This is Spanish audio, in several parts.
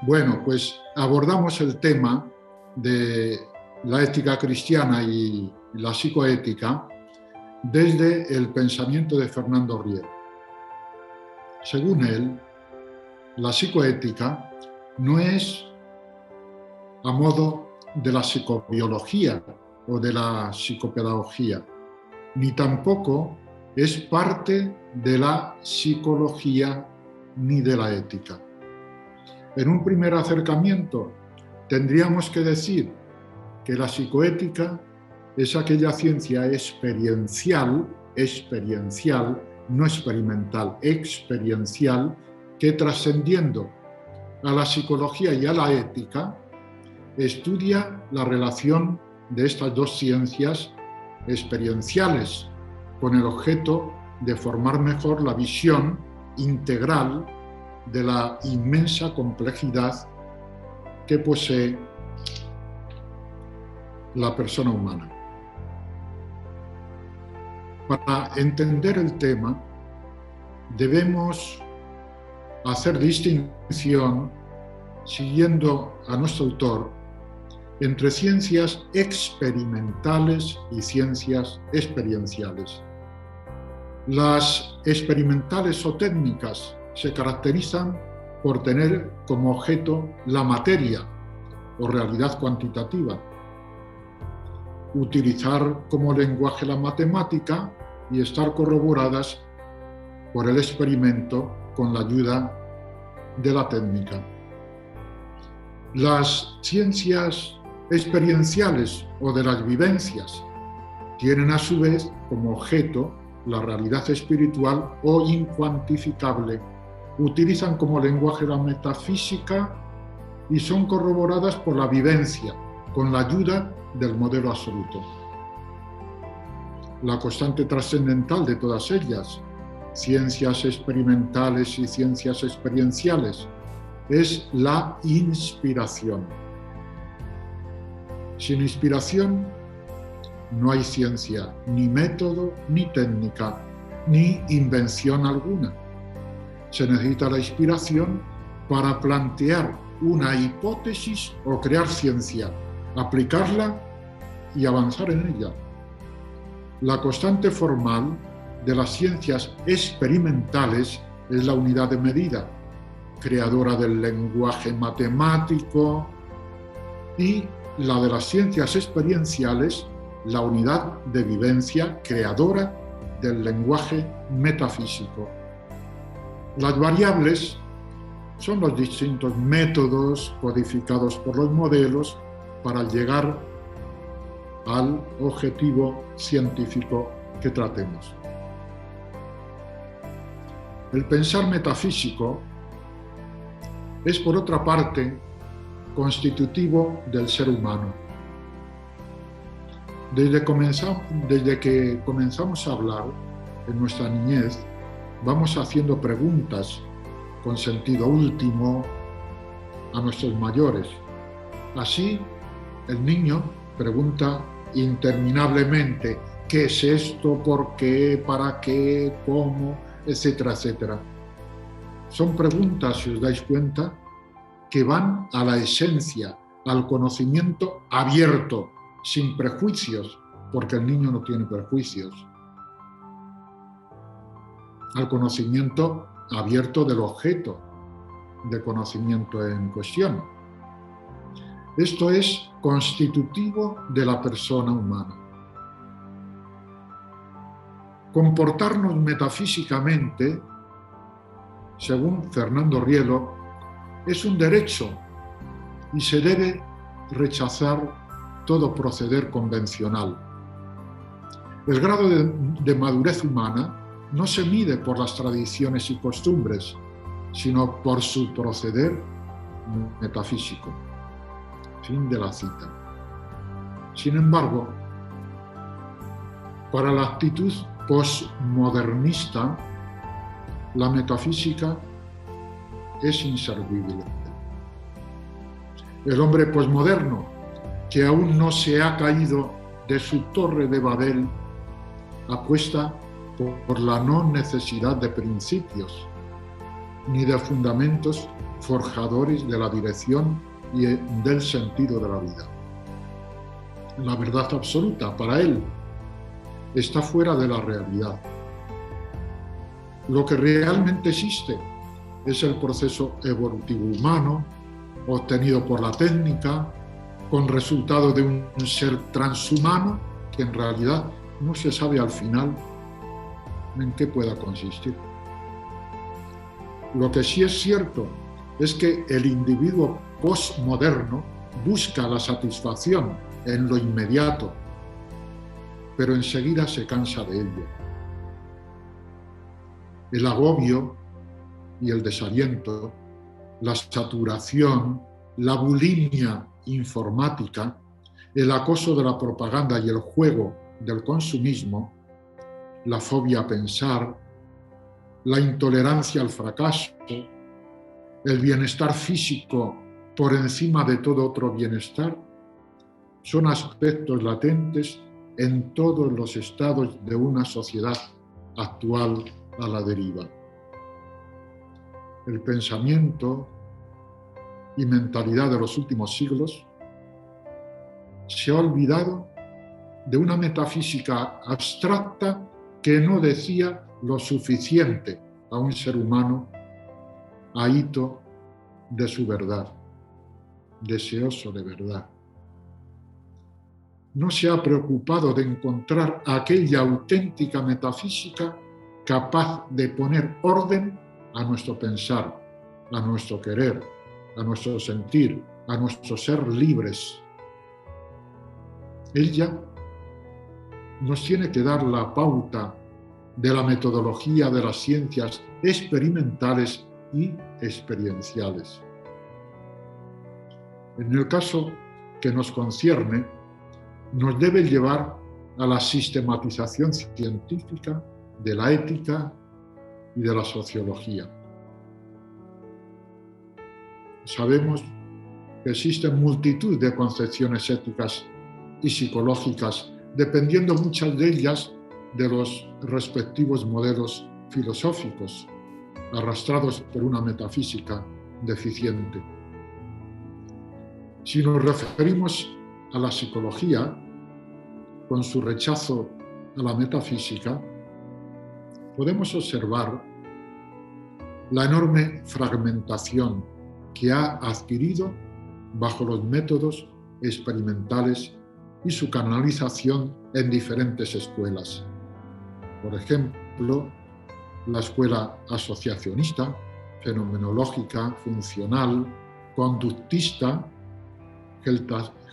Bueno, pues abordamos el tema de la ética cristiana y la psicoética desde el pensamiento de Fernando Riel. Según él, la psicoética no es a modo de la psicobiología o de la psicopedagogía, ni tampoco es parte de la psicología ni de la ética. En un primer acercamiento tendríamos que decir que la psicoética es aquella ciencia experiencial, no experimental, experiencial, que trascendiendo a la psicología y a la ética, estudia la relación de estas dos ciencias experienciales con el objeto de formar mejor la visión integral de la inmensa complejidad que posee la persona humana. Para entender el tema, debemos hacer distinción, siguiendo a nuestro autor, entre ciencias experimentales y ciencias experienciales. Las experimentales o técnicas se caracterizan por tener como objeto la materia o realidad cuantitativa, utilizar como lenguaje la matemática y estar corroboradas por el experimento con la ayuda de la técnica. Las ciencias experienciales o de las vivencias tienen a su vez como objeto la realidad espiritual o incuantificable, utilizan como lenguaje la metafísica y son corroboradas por la vivencia, con la ayuda del modelo absoluto. La constante trascendental de todas ellas, ciencias experimentales y ciencias experienciales, es la inspiración. Sin inspiración no hay ciencia, ni método, ni técnica, ni invención alguna. Se necesita la inspiración para plantear una hipótesis o crear ciencia, aplicarla y avanzar en ella. La constante formal de las ciencias experimentales es la unidad de medida, creadora del lenguaje matemático, y la de las ciencias experienciales, la unidad de vivencia creadora del lenguaje metafísico. Las variables son los distintos métodos codificados por los modelos para llegar al objetivo científico que tratemos. El pensar metafísico es, por otra parte, constitutivo del ser humano. Desde que comenzamos a hablar en nuestra niñez, vamos haciendo preguntas con sentido último a nuestros mayores. Así, el niño pregunta interminablemente: ¿qué es esto? ¿Por qué? ¿Para qué? ¿Cómo? Etcétera, etcétera. Son preguntas, si os dais cuenta, que van a la esencia, al conocimiento abierto, sin prejuicios, porque el niño no tiene prejuicios. Al conocimiento abierto del objeto de conocimiento en cuestión. Esto es constitutivo de la persona humana. Comportarnos metafísicamente, según Fernando Riel, es un derecho y se debe rechazar todo proceder convencional. El grado de madurez humana no se mide por las tradiciones y costumbres, sino por su proceder metafísico. Fin de la cita. Sin embargo, para la actitud postmodernista, la metafísica es inservible. El hombre posmoderno, que aún no se ha caído de su torre de Babel, apuesta por la no necesidad de principios, ni de fundamentos forjadores de la dirección y del sentido de la vida. La verdad absoluta, para él, está fuera de la realidad. Lo que realmente existe es el proceso evolutivo humano, obtenido por la técnica, con resultado de un ser transhumano que en realidad no se sabe al final en qué pueda consistir. Lo que sí es cierto es que el individuo postmoderno busca la satisfacción en lo inmediato, pero enseguida se cansa de ello. El agobio y el desaliento, la saturación, la bulimia informática, el acoso de la propaganda y el juego del consumismo, la fobia a pensar, la intolerancia al fracaso, el bienestar físico por encima de todo otro bienestar, son aspectos latentes en todos los estados de una sociedad actual a la deriva. El pensamiento y mentalidad de los últimos siglos se ha olvidado de una metafísica abstracta que no decía lo suficiente a un ser humano ahito de su verdad, deseoso de verdad. No se ha preocupado de encontrar aquella auténtica metafísica capaz de poner orden a nuestro pensar, a nuestro querer, a nuestro sentir, a nuestro ser libres. Ella nos tiene que dar la pauta de la metodología de las ciencias experimentales y experienciales. En el caso que nos concierne, nos debe llevar a la sistematización científica de la ética y de la sociología. Sabemos que existen multitud de concepciones éticas y psicológicas, dependiendo muchas de ellas de los respectivos modelos filosóficos, arrastrados por una metafísica deficiente. Si nos referimos a la psicología, con su rechazo a la metafísica, podemos observar la enorme fragmentación que ha adquirido bajo los métodos experimentales y su canalización en diferentes escuelas. Por ejemplo, la escuela asociacionista, fenomenológica, funcional, conductista,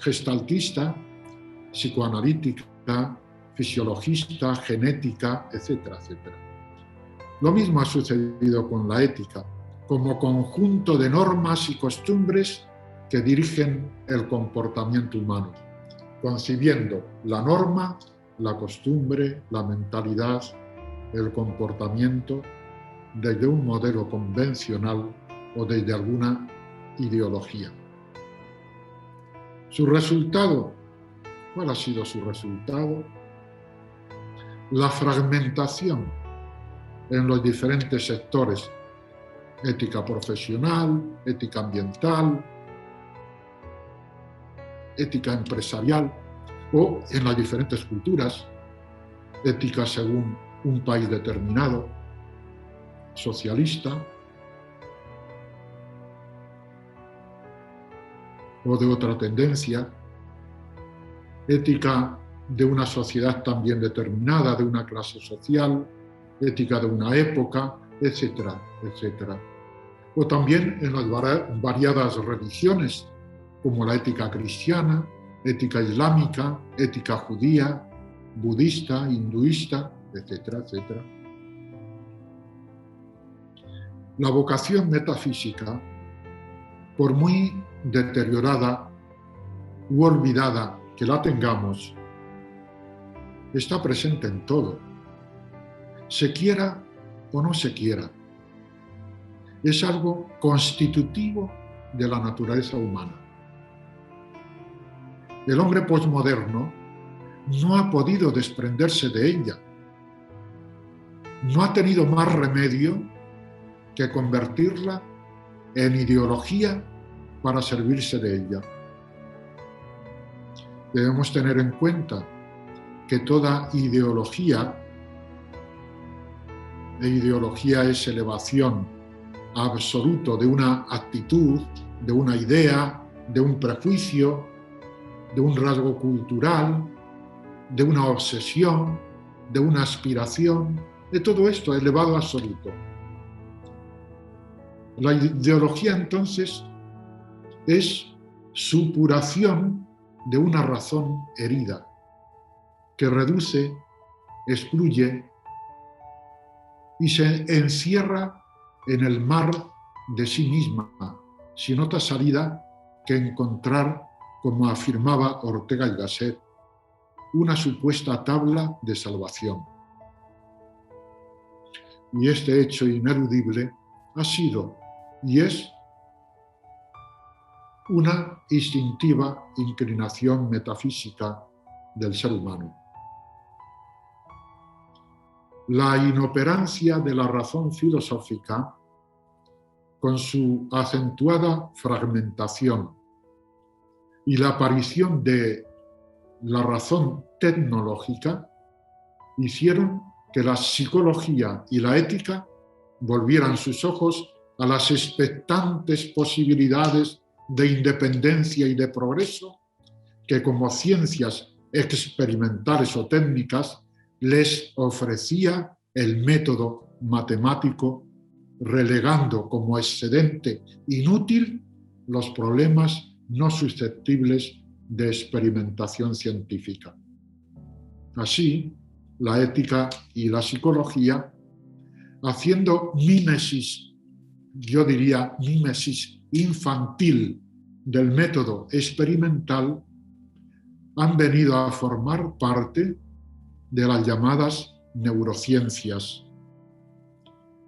gestaltista, psicoanalítica, fisiologista, genética, etcétera, etcétera. Lo mismo ha sucedido con la ética, como conjunto de normas y costumbres que dirigen el comportamiento humano, concibiendo la norma, la costumbre, la mentalidad, el comportamiento desde un modelo convencional o desde alguna ideología. ¿Su resultado? ¿Cuál ha sido su resultado? La fragmentación en los diferentes sectores: ética profesional, ética ambiental, ética empresarial, o en las diferentes culturas, ética según un país determinado, socialista, o de otra tendencia, ética de una sociedad también determinada, de una clase social, ética de una época, etcétera, etcétera. O también en las variadas religiones, como la ética cristiana, ética islámica, ética judía, budista, hinduista, etcétera, etcétera. La vocación metafísica, por muy deteriorada u olvidada que la tengamos, está presente en todo, se quiera o no se quiera. Es algo constitutivo de la naturaleza humana. El hombre posmoderno no ha podido desprenderse de ella. No ha tenido más remedio que convertirla en ideología para servirse de ella. Debemos tener en cuenta que toda ideología, e ideología es elevación a absoluto de una actitud, de una idea, de un prejuicio, de un rasgo cultural, de una obsesión, de una aspiración, de todo esto elevado a absoluto. La ideología entonces es supuración de una razón herida, que reduce, excluye y se encierra en el mar de sí misma, sin otra salida que encontrar, como afirmaba Ortega y Gasset, una supuesta tabla de salvación. Y este hecho ineludible ha sido y es una instintiva inclinación metafísica del ser humano. La inoperancia de la razón filosófica, con su acentuada fragmentación, y la aparición de la razón tecnológica, hicieron que la psicología y la ética volvieran sus ojos a las expectantes posibilidades de independencia y de progreso que, como ciencias experimentales o técnicas, les ofrecía el método matemático, relegando como excedente inútil los problemas no susceptibles de experimentación científica. Así, la ética y la psicología, haciendo mímesis, yo diría mímesis infantil del método experimental, han venido a formar parte de las llamadas neurociencias.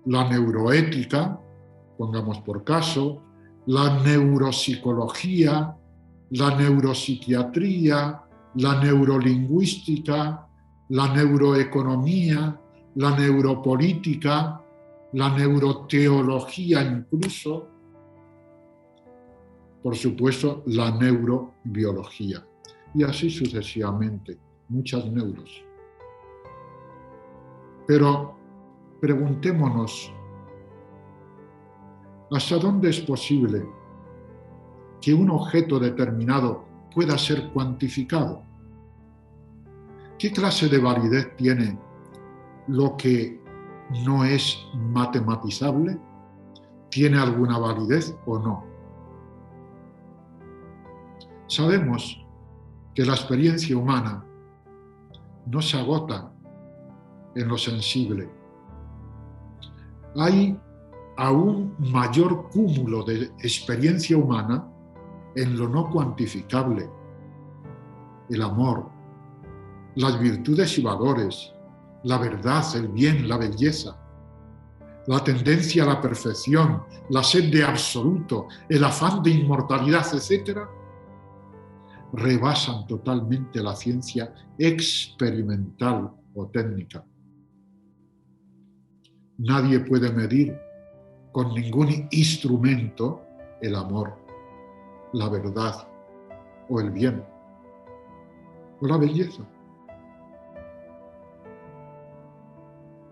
La neuroética, pongamos por caso, la neuropsicología, la neuropsiquiatría, la neurolingüística, la neuroeconomía, la neuropolítica, la neuroteología incluso, por supuesto, la neurobiología. Y así sucesivamente, muchas neuros. Pero preguntémonos, ¿hasta dónde es posible que un objeto determinado pueda ser cuantificado? ¿Qué clase de validez tiene lo que no es matematizable? ¿Tiene alguna validez o no? Sabemos que la experiencia humana no se agota en lo sensible. Hay aún mayor cúmulo de experiencia humana en lo no cuantificable. El amor, las virtudes y valores, la verdad, el bien, la belleza, la tendencia a la perfección, la sed de absoluto, el afán de inmortalidad, etc., rebasan totalmente la ciencia experimental o técnica. Nadie puede medir con ningún instrumento el amor, la verdad o el bien o la belleza.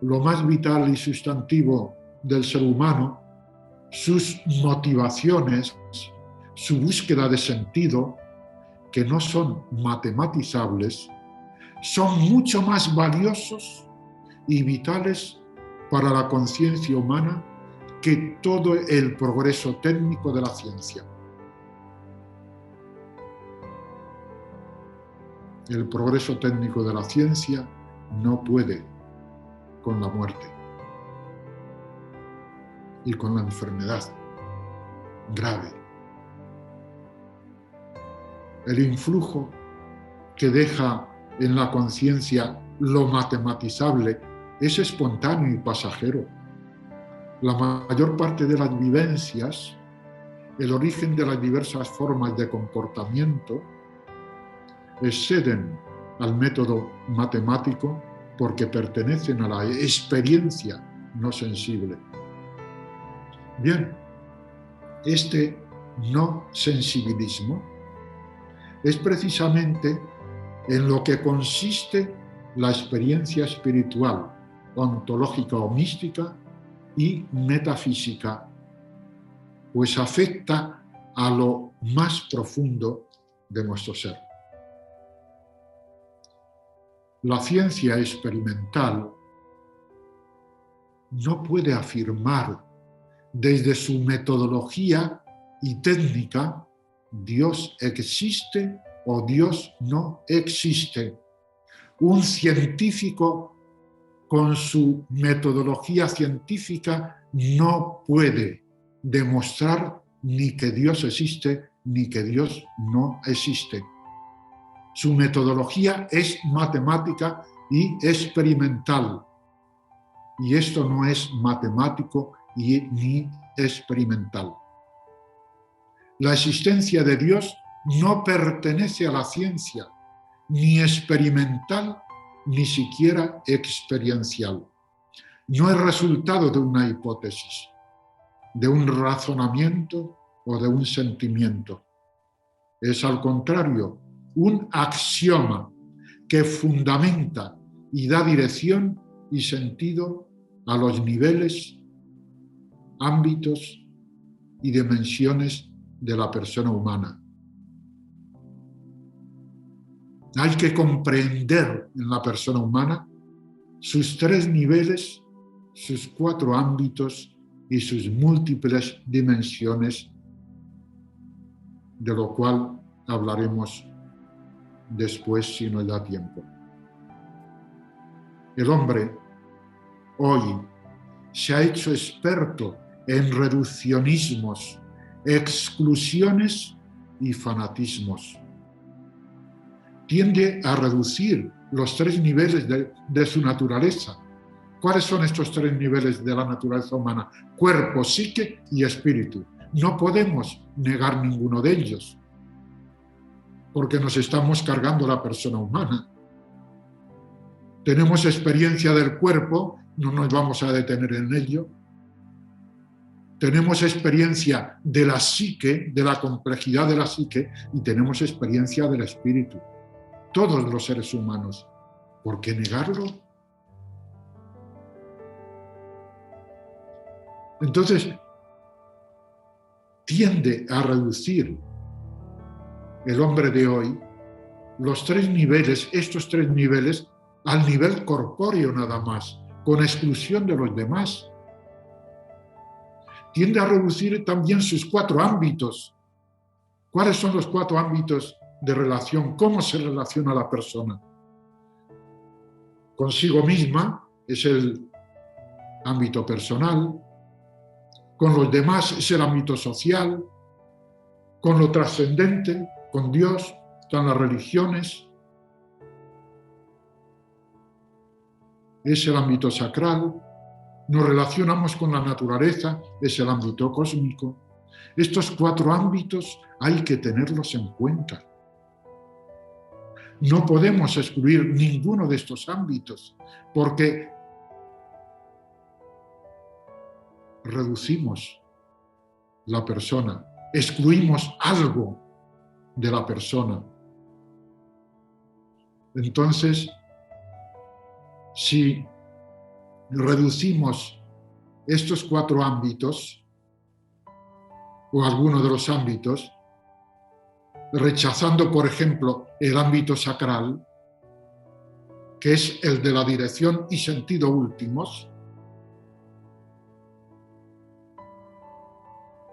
Lo más vital y sustantivo del ser humano, sus motivaciones, su búsqueda de sentido, que no son matematizables, son mucho más valiosos y vitales para la conciencia humana que todo el progreso técnico de la ciencia. El progreso técnico de la ciencia no puede con la muerte y con la enfermedad grave. El influjo que deja en la conciencia lo matematizable es espontáneo y pasajero. La mayor parte de las vivencias, el origen de las diversas formas de comportamiento, exceden al método matemático porque pertenecen a la experiencia no sensible. Bien, este no sensibilismo es precisamente en lo que consiste la experiencia espiritual, ontológica o mística y metafísica, pues afecta a lo más profundo de nuestro ser. La ciencia experimental no puede afirmar desde su metodología y técnica Dios existe o Dios no existe. Un científico con su metodología científica no puede demostrar ni que Dios existe ni que Dios no existe. Su metodología es matemática y experimental. Y esto no es matemático ni experimental. La existencia de Dios no pertenece a la ciencia, ni experimental, ni siquiera experiencial. No es resultado de una hipótesis, de un razonamiento o de un sentimiento. Es al contrario, un axioma que fundamenta y da dirección y sentido a los niveles, ámbitos y dimensiones de la persona humana. Hay que comprender en la persona humana sus 3 niveles, sus 4 ámbitos y sus múltiples dimensiones, de lo cual hablaremos después si nos da tiempo. El hombre hoy se ha hecho experto en reduccionismos, exclusiones y fanatismos. Tiende a reducir los 3 niveles de su naturaleza. ¿Cuáles son estos 3 niveles de la naturaleza humana? Cuerpo, psique y espíritu. No podemos negar ninguno de ellos, porque nos estamos cargando la persona humana. Tenemos experiencia del cuerpo, no nos vamos a detener en ello. Tenemos experiencia de la psique, de la complejidad de la psique, y tenemos experiencia del espíritu. Todos los seres humanos. ¿Por qué negarlo? Entonces, tiende a reducir el hombre de hoy los 3 niveles, estos 3 niveles, al nivel corpóreo nada más, con exclusión de los demás. Tiende a reducir también sus 4 ámbitos. ¿Cuáles son los 4 ámbitos de relación? ¿Cómo se relaciona la persona? Consigo misma es el ámbito personal, con los demás es el ámbito social, con lo trascendente, con Dios, están las religiones, es el ámbito sacral, nos relacionamos con la naturaleza, es el ámbito cósmico. Estos 4 ámbitos hay que tenerlos en cuenta. No podemos excluir ninguno de estos ámbitos, porque reducimos la persona, excluimos algo de la persona. Entonces, si reducimos estos 4 ámbitos, o alguno de los ámbitos, rechazando, por ejemplo, el ámbito sacral, que es el de la dirección y sentido últimos,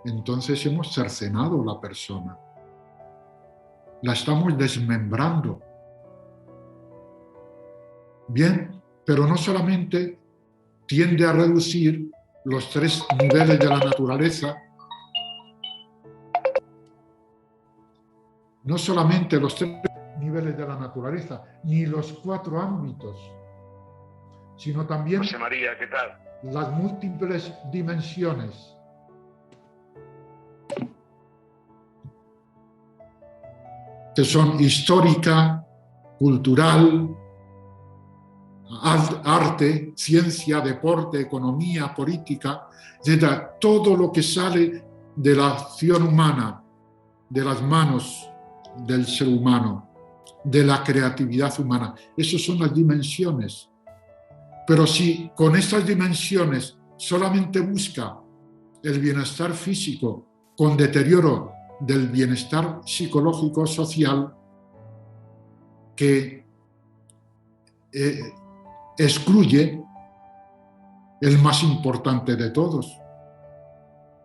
entonces hemos cercenado la persona. La estamos desmembrando. Bien, pero no solamente tiende a reducir los 3 niveles de la naturaleza, no solamente los 3 niveles de la naturaleza, ni los 4 ámbitos, sino también José María, ¿qué tal? las múltiples dimensiones. Que son histórica, cultural, arte, ciencia, deporte, economía, política, etc. Todo lo que sale de la acción humana, de las manos del ser humano, de la creatividad humana. Esas son las dimensiones. Pero si con estas dimensiones solamente busca el bienestar físico con deterioro del bienestar psicológico-social, que excluye el más importante de todos,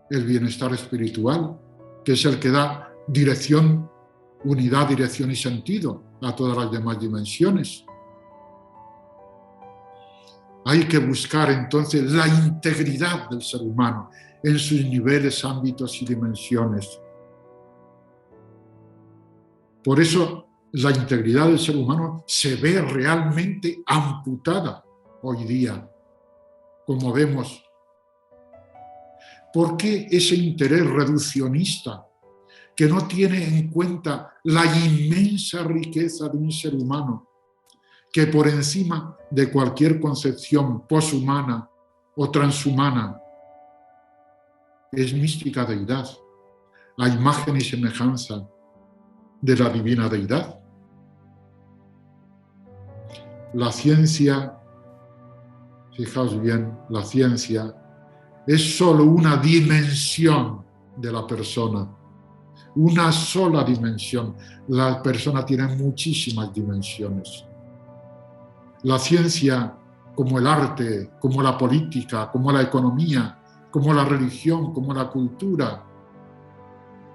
el bienestar espiritual, que es el que da dirección, unidad, dirección y sentido a todas las demás dimensiones. Hay que buscar entonces la integridad del ser humano en sus niveles, ámbitos y dimensiones. Por eso la integridad del ser humano se ve realmente amputada hoy día, como vemos. ¿Por qué ese interés reduccionista que no tiene en cuenta la inmensa riqueza de un ser humano, que por encima de cualquier concepción poshumana o transhumana es mística deidad, a imagen y semejanza de la divina deidad? La ciencia, fijaos bien, la ciencia es solo una dimensión de la persona, una sola dimensión. La persona tiene muchísimas dimensiones. La ciencia, como el arte, como la política, como la economía, como la religión, como la cultura,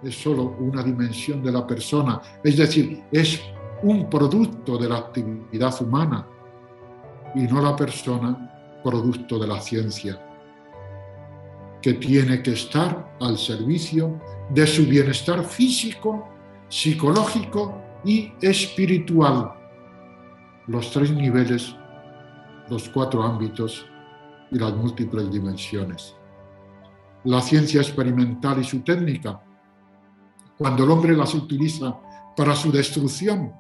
es solo una dimensión de la persona, es decir, es un producto de la actividad humana y no la persona producto de la ciencia, que tiene que estar al servicio de su bienestar físico, psicológico y espiritual. Los 3 niveles, los 4 ámbitos y las múltiples dimensiones. La ciencia experimental y su técnica, cuando el hombre las utiliza para su destrucción,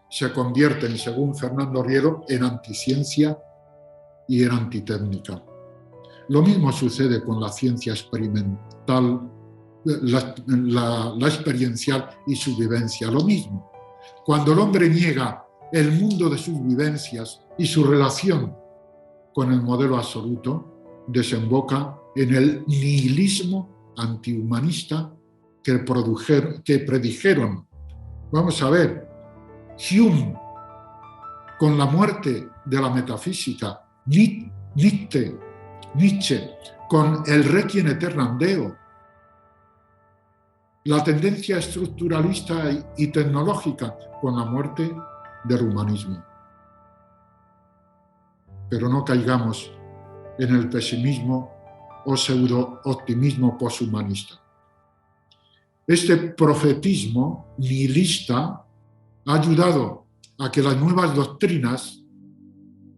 se convierten, según Fernando Riero, en anticiencia y en antitécnica. Lo mismo sucede con la ciencia experimental, la experiencial y su vivencia. Lo mismo. Cuando el hombre niega el mundo de sus vivencias y su relación con el modelo absoluto, desemboca en el nihilismo antihumanista que predijeron. Vamos a ver, Hume, con la muerte de la metafísica, Nietzsche, con el Requiem aeternam Deo, la tendencia estructuralista y tecnológica con la muerte del humanismo. Pero no caigamos en el pesimismo o pseudo-optimismo poshumanista. Este profetismo nihilista ha ayudado a que las nuevas doctrinas,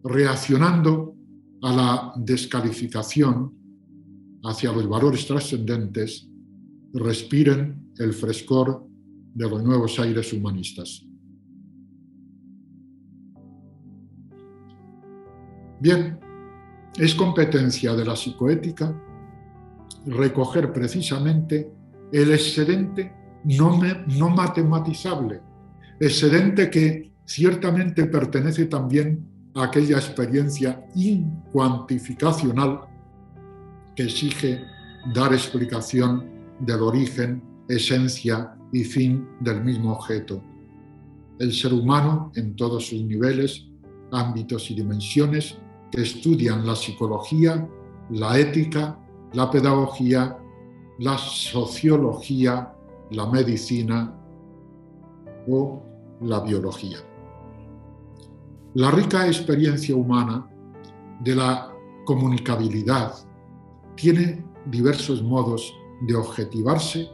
reaccionando a la descalificación hacia los valores trascendentes, respiren el frescor de los nuevos aires humanistas. Bien, es competencia de la psicoética recoger precisamente el excedente no matematizable, excedente que ciertamente pertenece también a aquella experiencia incuantificacional que exige dar explicación del origen, esencia y fin del mismo objeto. El ser humano en todos sus niveles, ámbitos y dimensiones que estudian la psicología, la ética, la pedagogía, la sociología, la medicina o la biología. La rica experiencia humana de la comunicabilidad tiene diversos modos de objetivarse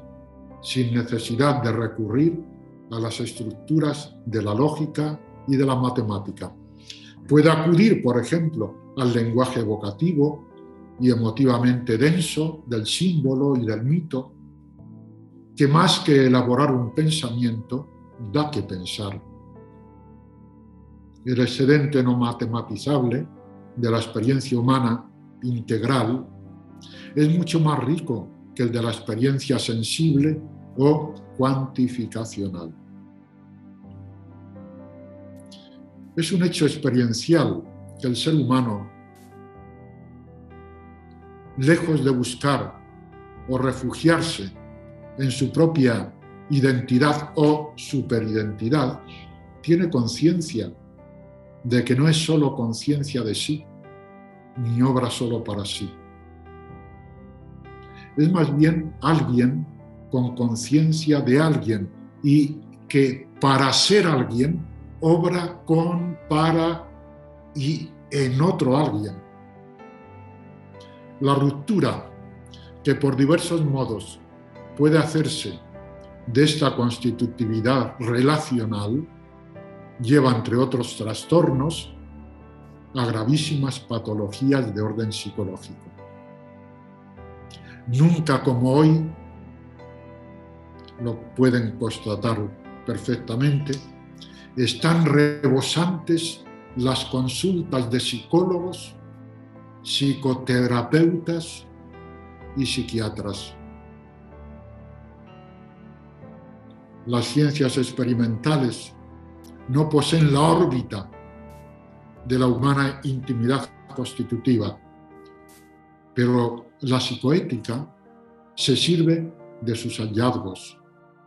sin necesidad de recurrir a las estructuras de la lógica y de la matemática. Puede acudir, por ejemplo, al lenguaje evocativo y emotivamente denso del símbolo y del mito, que más que elaborar un pensamiento, da que pensar. El excedente no matematizable de la experiencia humana integral es mucho más rico que el de la experiencia sensible o cuantificacional. Es un hecho experiencial que el ser humano, lejos de buscar o refugiarse en su propia identidad o superidentidad, tiene conciencia de que no es solo conciencia de sí, ni obra solo para sí. Es más bien alguien con conciencia de alguien y que para ser alguien obra con, para y en otro alguien. La ruptura que por diversos modos puede hacerse de esta constitutividad relacional lleva, entre otros trastornos, a gravísimas patologías de orden psicológico. Nunca como hoy, lo pueden constatar perfectamente, están rebosantes las consultas de psicólogos, psicoterapeutas y psiquiatras. Las ciencias experimentales no poseen la órbita de la humana intimidad constitutiva, pero la psicoética se sirve de sus hallazgos,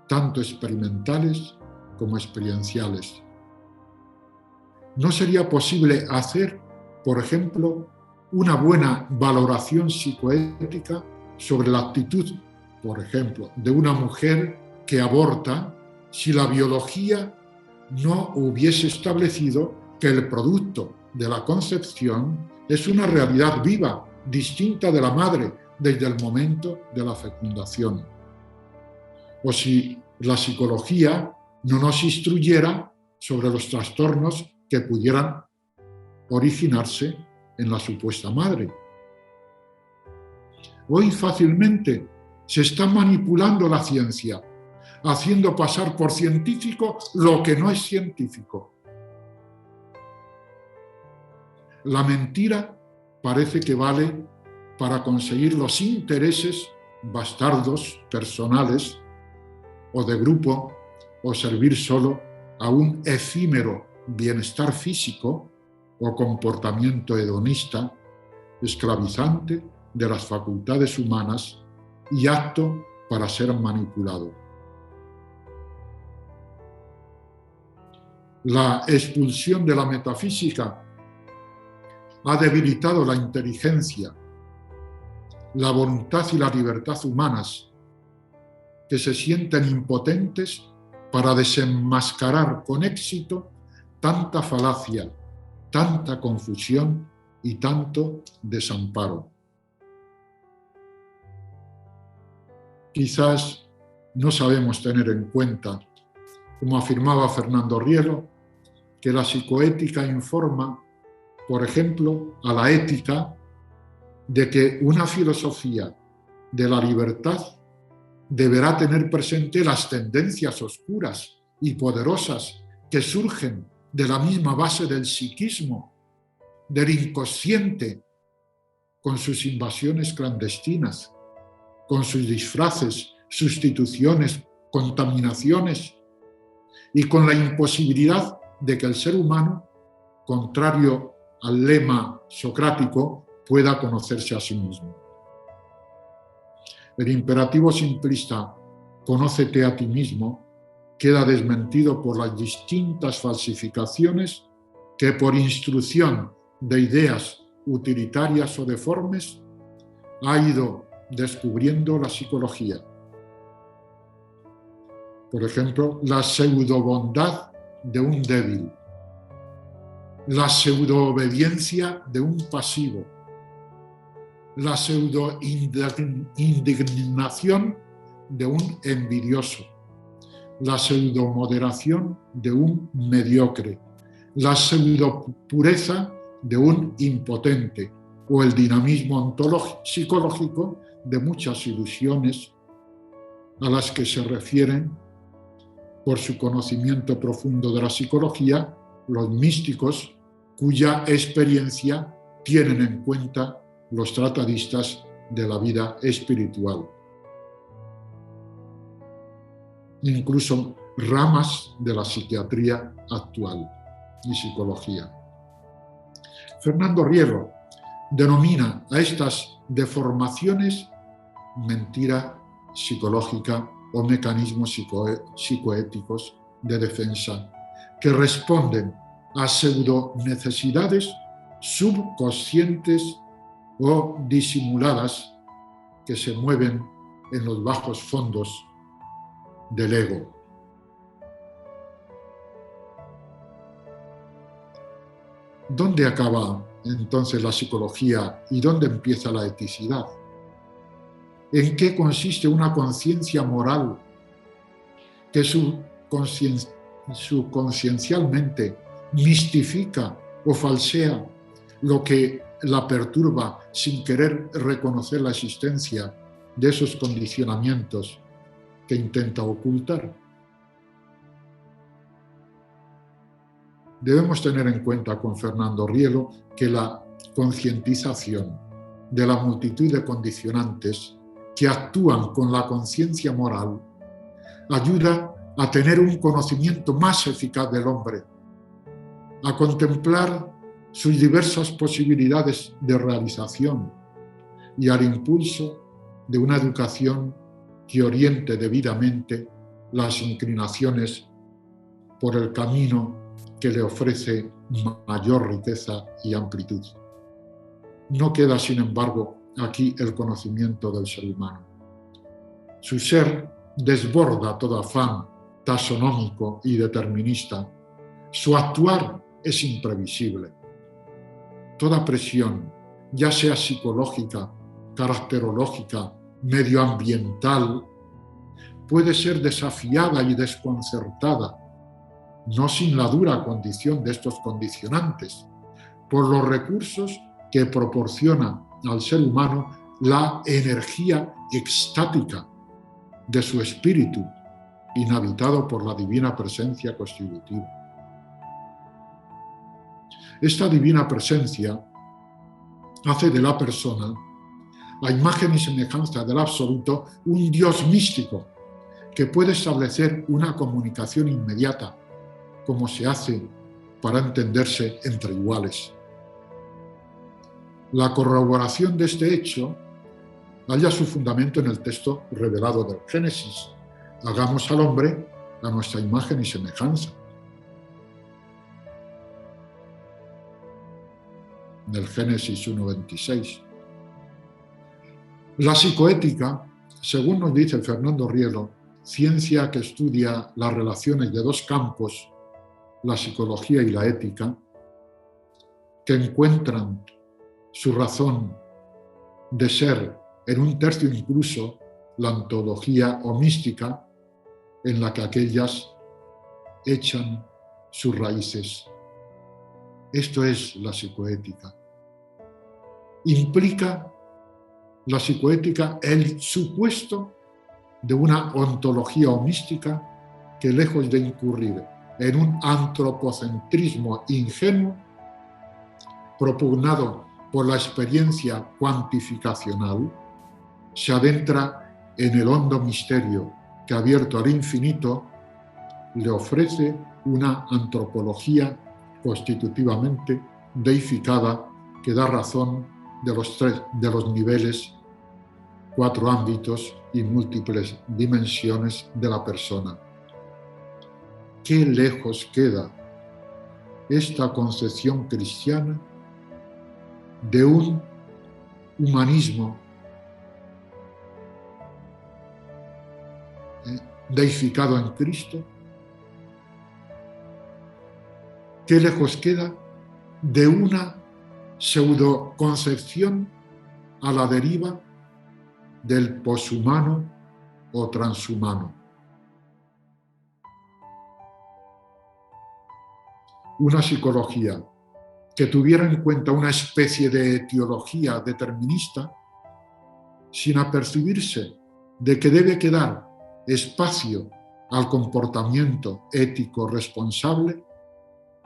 tanto experimentales como experienciales. ¿No sería posible hacer, por ejemplo, una buena valoración psicoética sobre la actitud, por ejemplo, de una mujer que aborta si la biología no hubiese establecido que el producto de la concepción es una realidad viva, distinta de la madre desde el momento de la fecundación? O si la psicología no nos instruyera sobre los trastornos que pudieran originarse en la supuesta madre. Hoy fácilmente se está manipulando la ciencia, haciendo pasar por científico lo que no es científico. La mentira parece que vale para conseguir los intereses bastardos, personales o de grupo, o servir solo a un efímero bienestar físico o comportamiento hedonista, esclavizante de las facultades humanas y apto para ser manipulado. La expulsión de la metafísica ha debilitado la inteligencia, la voluntad y la libertad humanas, que se sienten impotentes para desenmascarar con éxito tanta falacia, tanta confusión y tanto desamparo. Quizás no sabemos tener en cuenta, como afirmaba Fernando Rielo, que la psicoética informa, por ejemplo, a la ética de que una filosofía de la libertad deberá tener presente las tendencias oscuras y poderosas que surgen de la misma base del psiquismo, del inconsciente, con sus invasiones clandestinas, con sus disfraces, sustituciones, contaminaciones, y con la imposibilidad de que el ser humano, contrario al lema socrático, pueda conocerse a sí mismo. El imperativo simplista, conócete a ti mismo, queda desmentido por las distintas falsificaciones que por instrucción de ideas utilitarias o deformes ha ido descubriendo la psicología. Por ejemplo, la pseudobondad de un débil, la pseudoobediencia de un pasivo, la pseudoindignación de un envidioso, la pseudomoderación de un mediocre, la pseudopureza de un impotente o el dinamismo psicológico de muchas ilusiones a las que se refieren, por su conocimiento profundo de la psicología, los místicos cuya experiencia tienen en cuenta los tratadistas de la vida espiritual. incluso ramas de la psiquiatría actual y psicología. Fernando Rielo denomina a estas deformaciones mentira psicológica o mecanismos psicoéticos de defensa que responden a pseudonecesidades subconscientes o disimuladas que se mueven en los bajos fondos del ego. ¿Dónde acaba entonces la psicología y dónde empieza la eticidad? ¿En qué consiste una conciencia moral que subconsciencialmente mistifica o falsea lo que la perturba sin querer reconocer la existencia de esos condicionamientos que intenta ocultar? Debemos tener en cuenta con Fernando Rielo que la concientización de la multitud de condicionantes que actúan con la conciencia moral ayuda a tener un conocimiento más eficaz del hombre, a contemplar sus diversas posibilidades de realización y al impulso de una educación que oriente debidamente las inclinaciones por el camino que le ofrece mayor riqueza y amplitud. No queda, sin embargo, aquí el conocimiento del ser humano. Su ser desborda todo afán taxonómico y determinista. Su actuar es imprevisible. Toda presión, ya sea psicológica, caracterológica, medioambiental, puede ser desafiada y desconcertada, no sin la dura condición de estos condicionantes, por los recursos que proporciona al ser humano la energía extática de su espíritu, inhabitado por la divina presencia constitutiva. Esta divina presencia hace de la persona, a imagen y semejanza del absoluto, un Dios místico que puede establecer una comunicación inmediata, como se hace para entenderse entre iguales. La corroboración de este hecho halla su fundamento en el texto revelado del Génesis: hagamos al hombre a nuestra imagen y semejanza. Del Génesis 1:26. La psicoética, según nos dice Fernando Rielo, ciencia que estudia las relaciones de dos campos, la psicología y la ética, que encuentran su razón de ser en un tercio incluso la ontología o mística, en la que aquellas echan sus raíces. Esto es la psicoética. Implica la psicoética el supuesto de una ontología o mística que, lejos de incurrir en un antropocentrismo ingenuo, propugnado por la experiencia cuantificacional, se adentra en el hondo misterio que, abierto al infinito, le ofrece una antropología constitutivamente deificada que da razón de los niveles, 4 ámbitos y múltiples dimensiones de la persona. Qué lejos queda esta concepción cristiana de un humanismo deificado en Cristo. Qué lejos queda de una pseudoconcepción a la deriva del poshumano o transhumano. Una psicología que tuviera en cuenta una especie de etiología determinista, sin apercibirse de que debe quedar espacio al comportamiento ético responsable,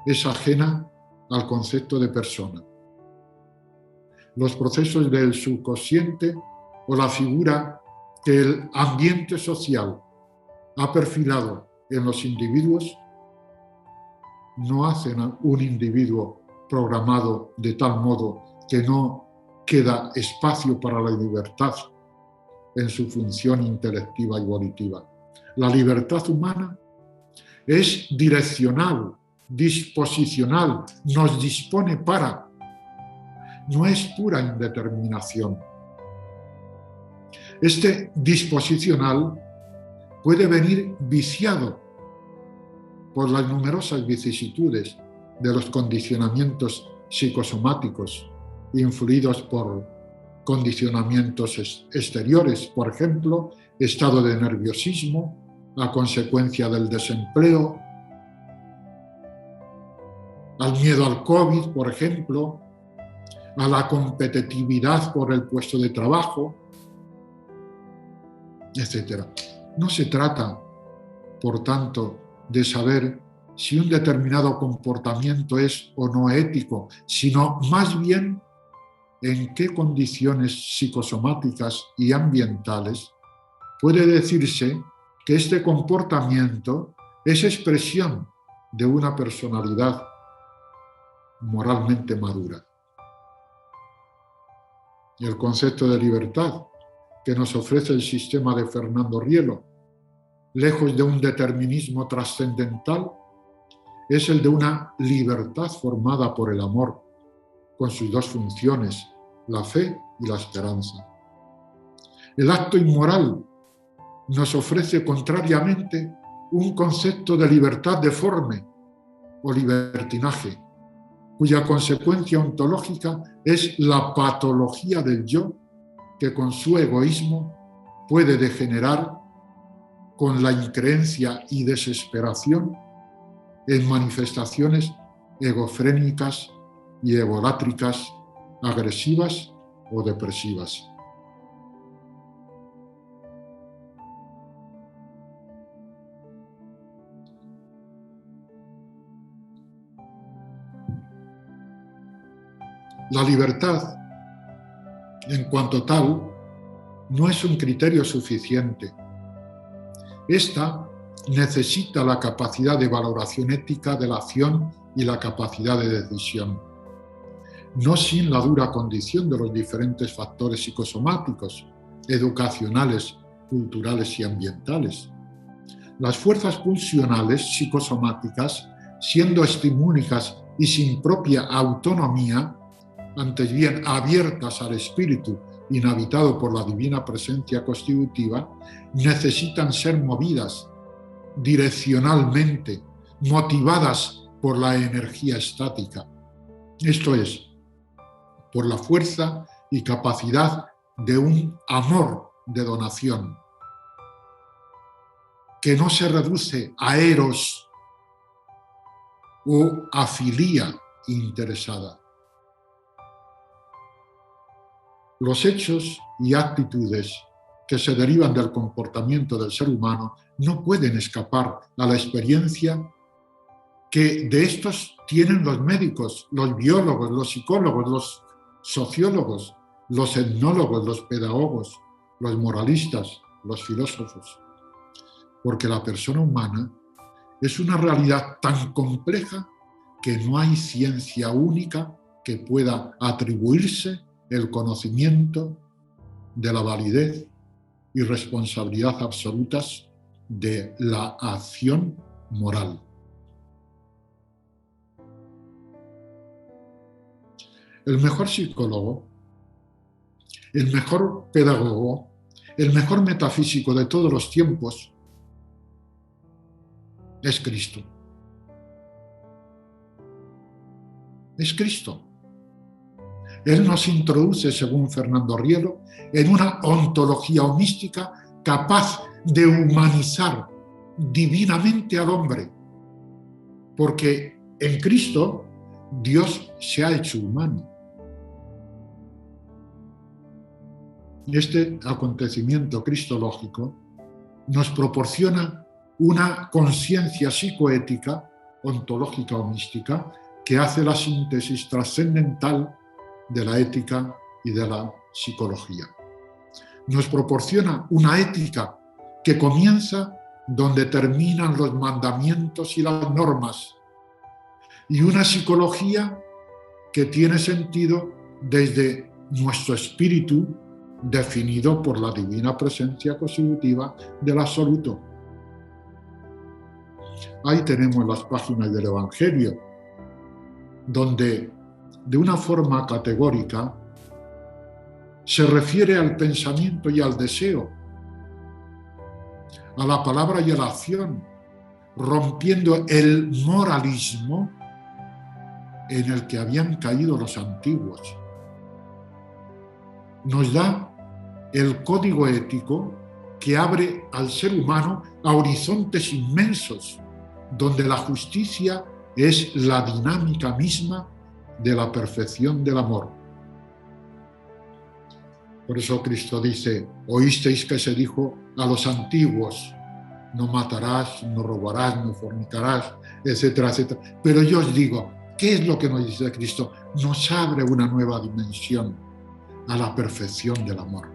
es ajena al concepto de persona. Los procesos del subconsciente o la figura que el ambiente social ha perfilado en los individuos no hacen a un individuo programado de tal modo que no queda espacio para la libertad en su función intelectiva y volitiva. La libertad humana es direccional, disposicional, nos dispone para, no es pura indeterminación. Este disposicional puede venir viciado por las numerosas vicisitudes de los condicionamientos psicosomáticos influidos por condicionamientos exteriores, por ejemplo, estado de nerviosismo a consecuencia del desempleo, al miedo al COVID, por ejemplo, a la competitividad por el puesto de trabajo, etc. No se trata, por tanto, de saber si un determinado comportamiento es o no ético, sino más bien en qué condiciones psicosomáticas y ambientales puede decirse que este comportamiento es expresión de una personalidad moralmente madura. Y el concepto de libertad que nos ofrece el sistema de Fernando Rielo, lejos de un determinismo trascendental, es el de una libertad formada por el amor, con sus dos funciones, la fe y la esperanza. El acto inmoral nos ofrece contrariamente un concepto de libertad deforme o libertinaje, cuya consecuencia ontológica es la patología del yo, que con su egoísmo puede degenerar con la increencia y desesperación en manifestaciones egofrénicas y egolátricas, agresivas o depresivas. La libertad, en cuanto tal, no es un criterio suficiente. Esta necesita la capacidad de valoración ética de la acción y la capacidad de decisión, no sin la dura condición de los diferentes factores psicosomáticos, educacionales, culturales y ambientales. Las fuerzas pulsionales psicosomáticas, siendo estimúnicas y sin propia autonomía, antes bien abiertas al espíritu inhabitado por la divina presencia constitutiva, necesitan ser movidas direccionalmente, motivadas por la energía estática. Esto es, por la fuerza y capacidad de un amor de donación, que no se reduce a eros o a filía interesada. Los hechos y actitudes que se derivan del comportamiento del ser humano no pueden escapar a la experiencia que de estos tienen los médicos, los biólogos, los psicólogos, los sociólogos, los etnólogos, los pedagogos, los moralistas, los filósofos. Porque la persona humana es una realidad tan compleja que no hay ciencia única que pueda atribuirse el conocimiento de la validez y responsabilidad absolutas de la acción moral. El mejor psicólogo, el mejor pedagogo, el mejor metafísico de todos los tiempos es Cristo. Es Cristo. Él nos introduce, según Fernando Rielo, en una ontología mística capaz de humanizar divinamente al hombre, porque en Cristo Dios se ha hecho humano. Este acontecimiento cristológico nos proporciona una conciencia psicoética, ontológica o mística, que hace la síntesis trascendental de la ética y de la psicología. Nos proporciona una ética que comienza donde terminan los mandamientos y las normas, y una psicología que tiene sentido desde nuestro espíritu, definido por la divina presencia constitutiva del absoluto. Ahí tenemos las páginas del Evangelio, donde de una forma categórica se refiere al pensamiento y al deseo, a la palabra y a la acción, rompiendo el moralismo en el que habían caído los antiguos. Nos da el código ético que abre al ser humano a horizontes inmensos, donde la justicia es la dinámica misma de la perfección del amor. Por eso Cristo dice: oísteis que se dijo a los antiguos, no matarás, no robarás, no fornicarás, etcétera, etcétera. Pero yo os digo, ¿qué es lo que nos dice Cristo? Nos abre una nueva dimensión a la perfección del amor.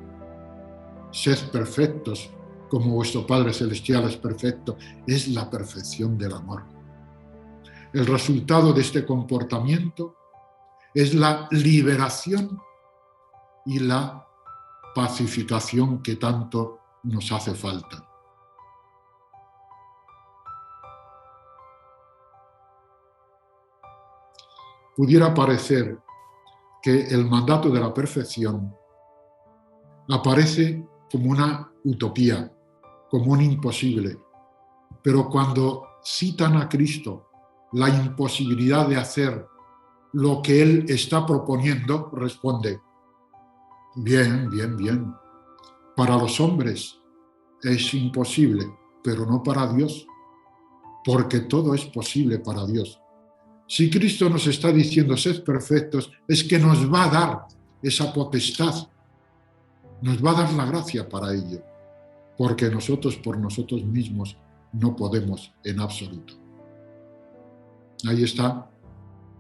Sed perfectos como vuestro Padre Celestial es perfecto. Es la perfección del amor. El resultado de este comportamiento es la liberación y la pacificación que tanto nos hace falta. Pudiera parecer que el mandato de la perfección aparece como una utopía, como un imposible, pero cuando citan a Cristo la imposibilidad de hacer lo que Él está proponiendo, responde: bien, bien, bien. Para los hombres es imposible, pero no para Dios, porque todo es posible para Dios. Si Cristo nos está diciendo sed perfectos, es que nos va a dar esa potestad, nos va a dar la gracia para ello, porque nosotros por nosotros mismos no podemos en absoluto. Ahí está,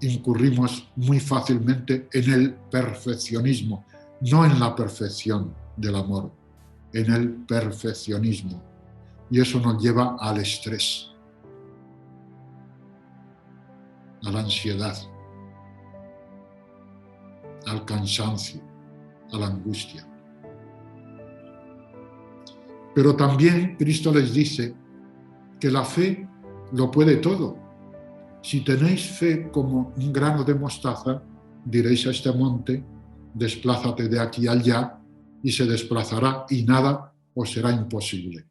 incurrimos muy fácilmente en el perfeccionismo, no en la perfección del amor, en el perfeccionismo. Y eso nos lleva al estrés, a la ansiedad, al cansancio, a la angustia. Pero también Cristo les dice que la fe lo puede todo. Si tenéis fe como un grano de mostaza, diréis a este monte: desplázate de aquí allá, y se desplazará, y nada os será imposible.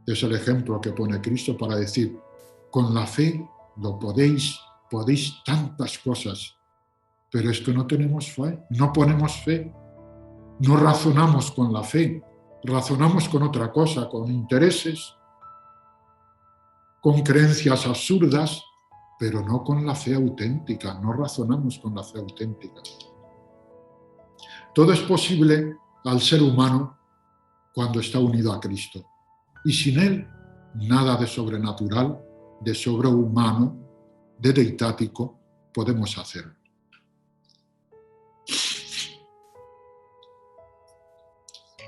Es el ejemplo que pone Cristo para decir: con la fe lo podéis tantas cosas, pero es que no tenemos fe, no ponemos fe, no razonamos con la fe, razonamos con otra cosa, con intereses, con creencias absurdas, pero no con la fe auténtica, no razonamos con la fe auténtica. Todo es posible al ser humano cuando está unido a Cristo, y sin Él nada de sobrenatural, de sobrehumano, de deitático podemos hacer.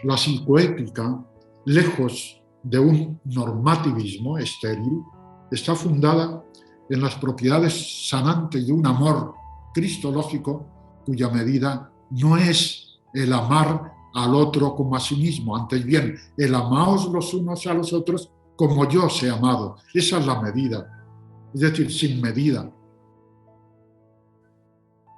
La psicoética, lejos de un normativismo estéril, está fundada en las propiedades sanantes de un amor cristológico cuya medida no es el amar al otro como a sí mismo, antes bien, el amaos los unos a los otros como yo os he amado. Esa es la medida, es decir, sin medida.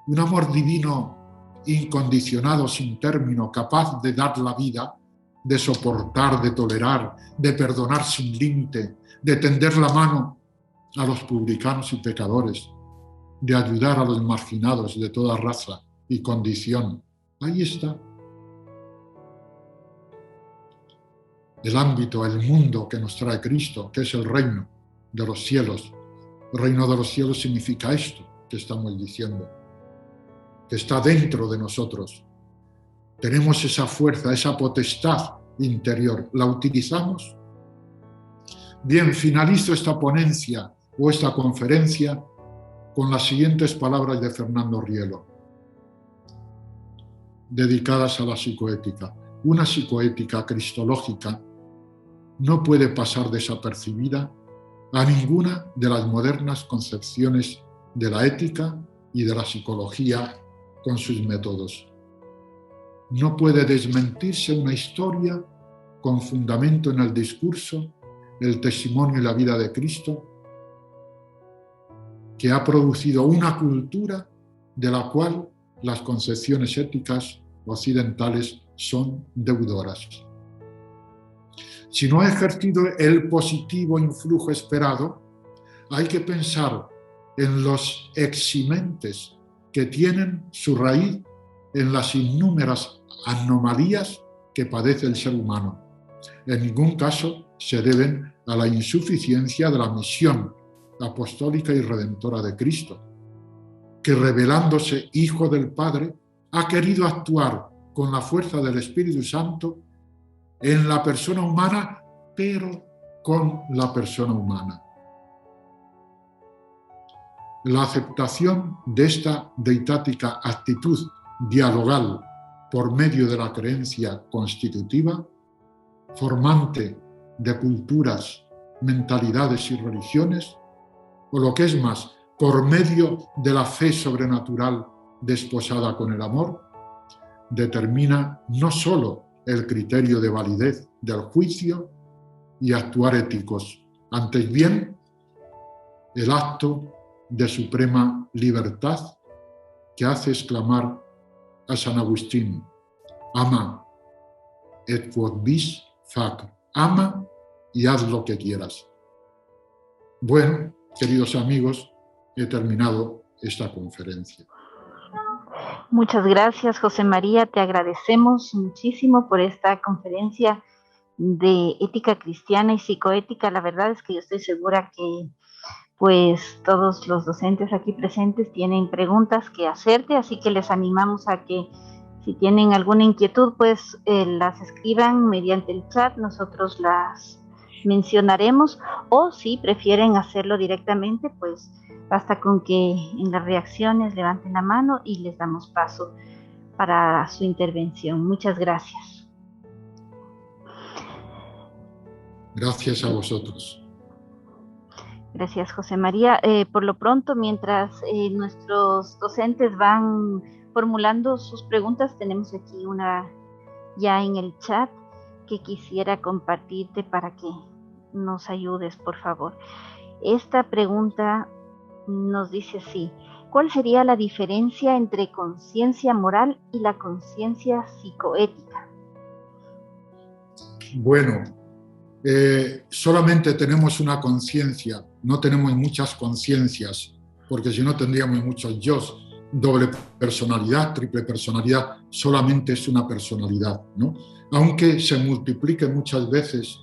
Un amor divino incondicionado, sin término, capaz de dar la vida, de soportar, de tolerar, de perdonar sin límite, de tender la mano a los publicanos y pecadores, de ayudar a los marginados de toda raza y condición. Ahí está. El ámbito, el mundo que nos trae Cristo, que es el reino de los cielos. El reino de los cielos significa esto que estamos diciendo, que está dentro de nosotros. Tenemos esa fuerza, esa potestad interior. ¿La utilizamos? Bien, finalizo esta ponencia o esta conferencia con las siguientes palabras de Fernando Rielo, dedicadas a la psicoética. Una psicoética cristológica no puede pasar desapercibida a ninguna de las modernas concepciones de la ética y de la psicología con sus métodos. No puede desmentirse una historia con fundamento en el discurso, el testimonio y la vida de Cristo, que ha producido una cultura de la cual las concepciones éticas occidentales son deudoras. Si no ha ejercido el positivo influjo esperado, hay que pensar en los eximentes que tienen su raíz en las innúmeras anomalías que padece el ser humano. En ningún caso se deben a la insuficiencia de la misión apostólica y redentora de Cristo, que revelándose Hijo del Padre, ha querido actuar con la fuerza del Espíritu Santo en la persona humana, pero con la persona humana. La aceptación de esta deitática actitud dialogal por medio de la creencia constitutiva, formante de culturas, mentalidades y religiones, o lo que es más, por medio de la fe sobrenatural desposada con el amor, determina no solo el criterio de validez del juicio y actuar éticos, antes bien el acto de suprema libertad que hace exclamar a San Agustín: ama et quod vis fac, ama y haz lo que quieras. Bueno, queridos amigos, he terminado esta conferencia. Muchas gracias, José María. Te agradecemos muchísimo por esta conferencia de ética cristiana y psicoética. La verdad es que yo estoy segura que pues todos los docentes aquí presentes tienen preguntas que hacerte, así que les animamos a que si tienen alguna inquietud, pues las escriban mediante el chat, nosotros las mencionaremos, o si prefieren hacerlo directamente, pues basta con que en las reacciones levanten la mano y les damos paso para su intervención. Muchas gracias. Gracias a vosotros. Gracias, José María. Por lo pronto, mientras nuestros docentes van formulando sus preguntas, tenemos aquí una ya en el chat que quisiera compartirte para que nos ayudes, por favor. Esta pregunta nos dice así: ¿cuál sería la diferencia entre conciencia moral y la conciencia psicoética? Bueno, solamente tenemos una conciencia, no tenemos muchas conciencias, porque si no tendríamos muchos yo, doble personalidad, triple personalidad, solamente es una personalidad, ¿no? Aunque se multiplique muchas veces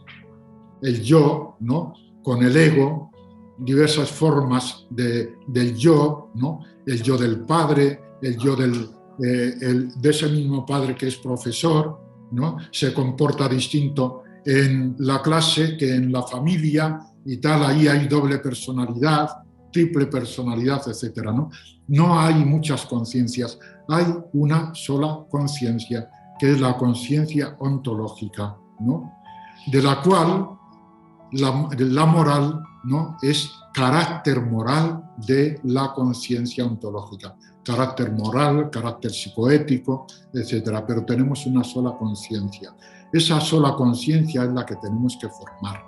el yo, ¿no?, con el ego, diversas formas del yo, ¿no?, el yo del padre, el yo de ese mismo padre que es profesor, ¿no?, se comporta distinto en la clase que en la familia y tal, ahí hay doble personalidad, triple personalidad, etcétera, ¿no? No hay muchas conciencias, hay una sola conciencia, que es la conciencia ontológica, ¿no?, de la cual la moral, ¿no?, es carácter moral de la conciencia ontológica, carácter moral, carácter psicoético, etcétera, pero tenemos una sola conciencia. Esa sola conciencia es la que tenemos que formar.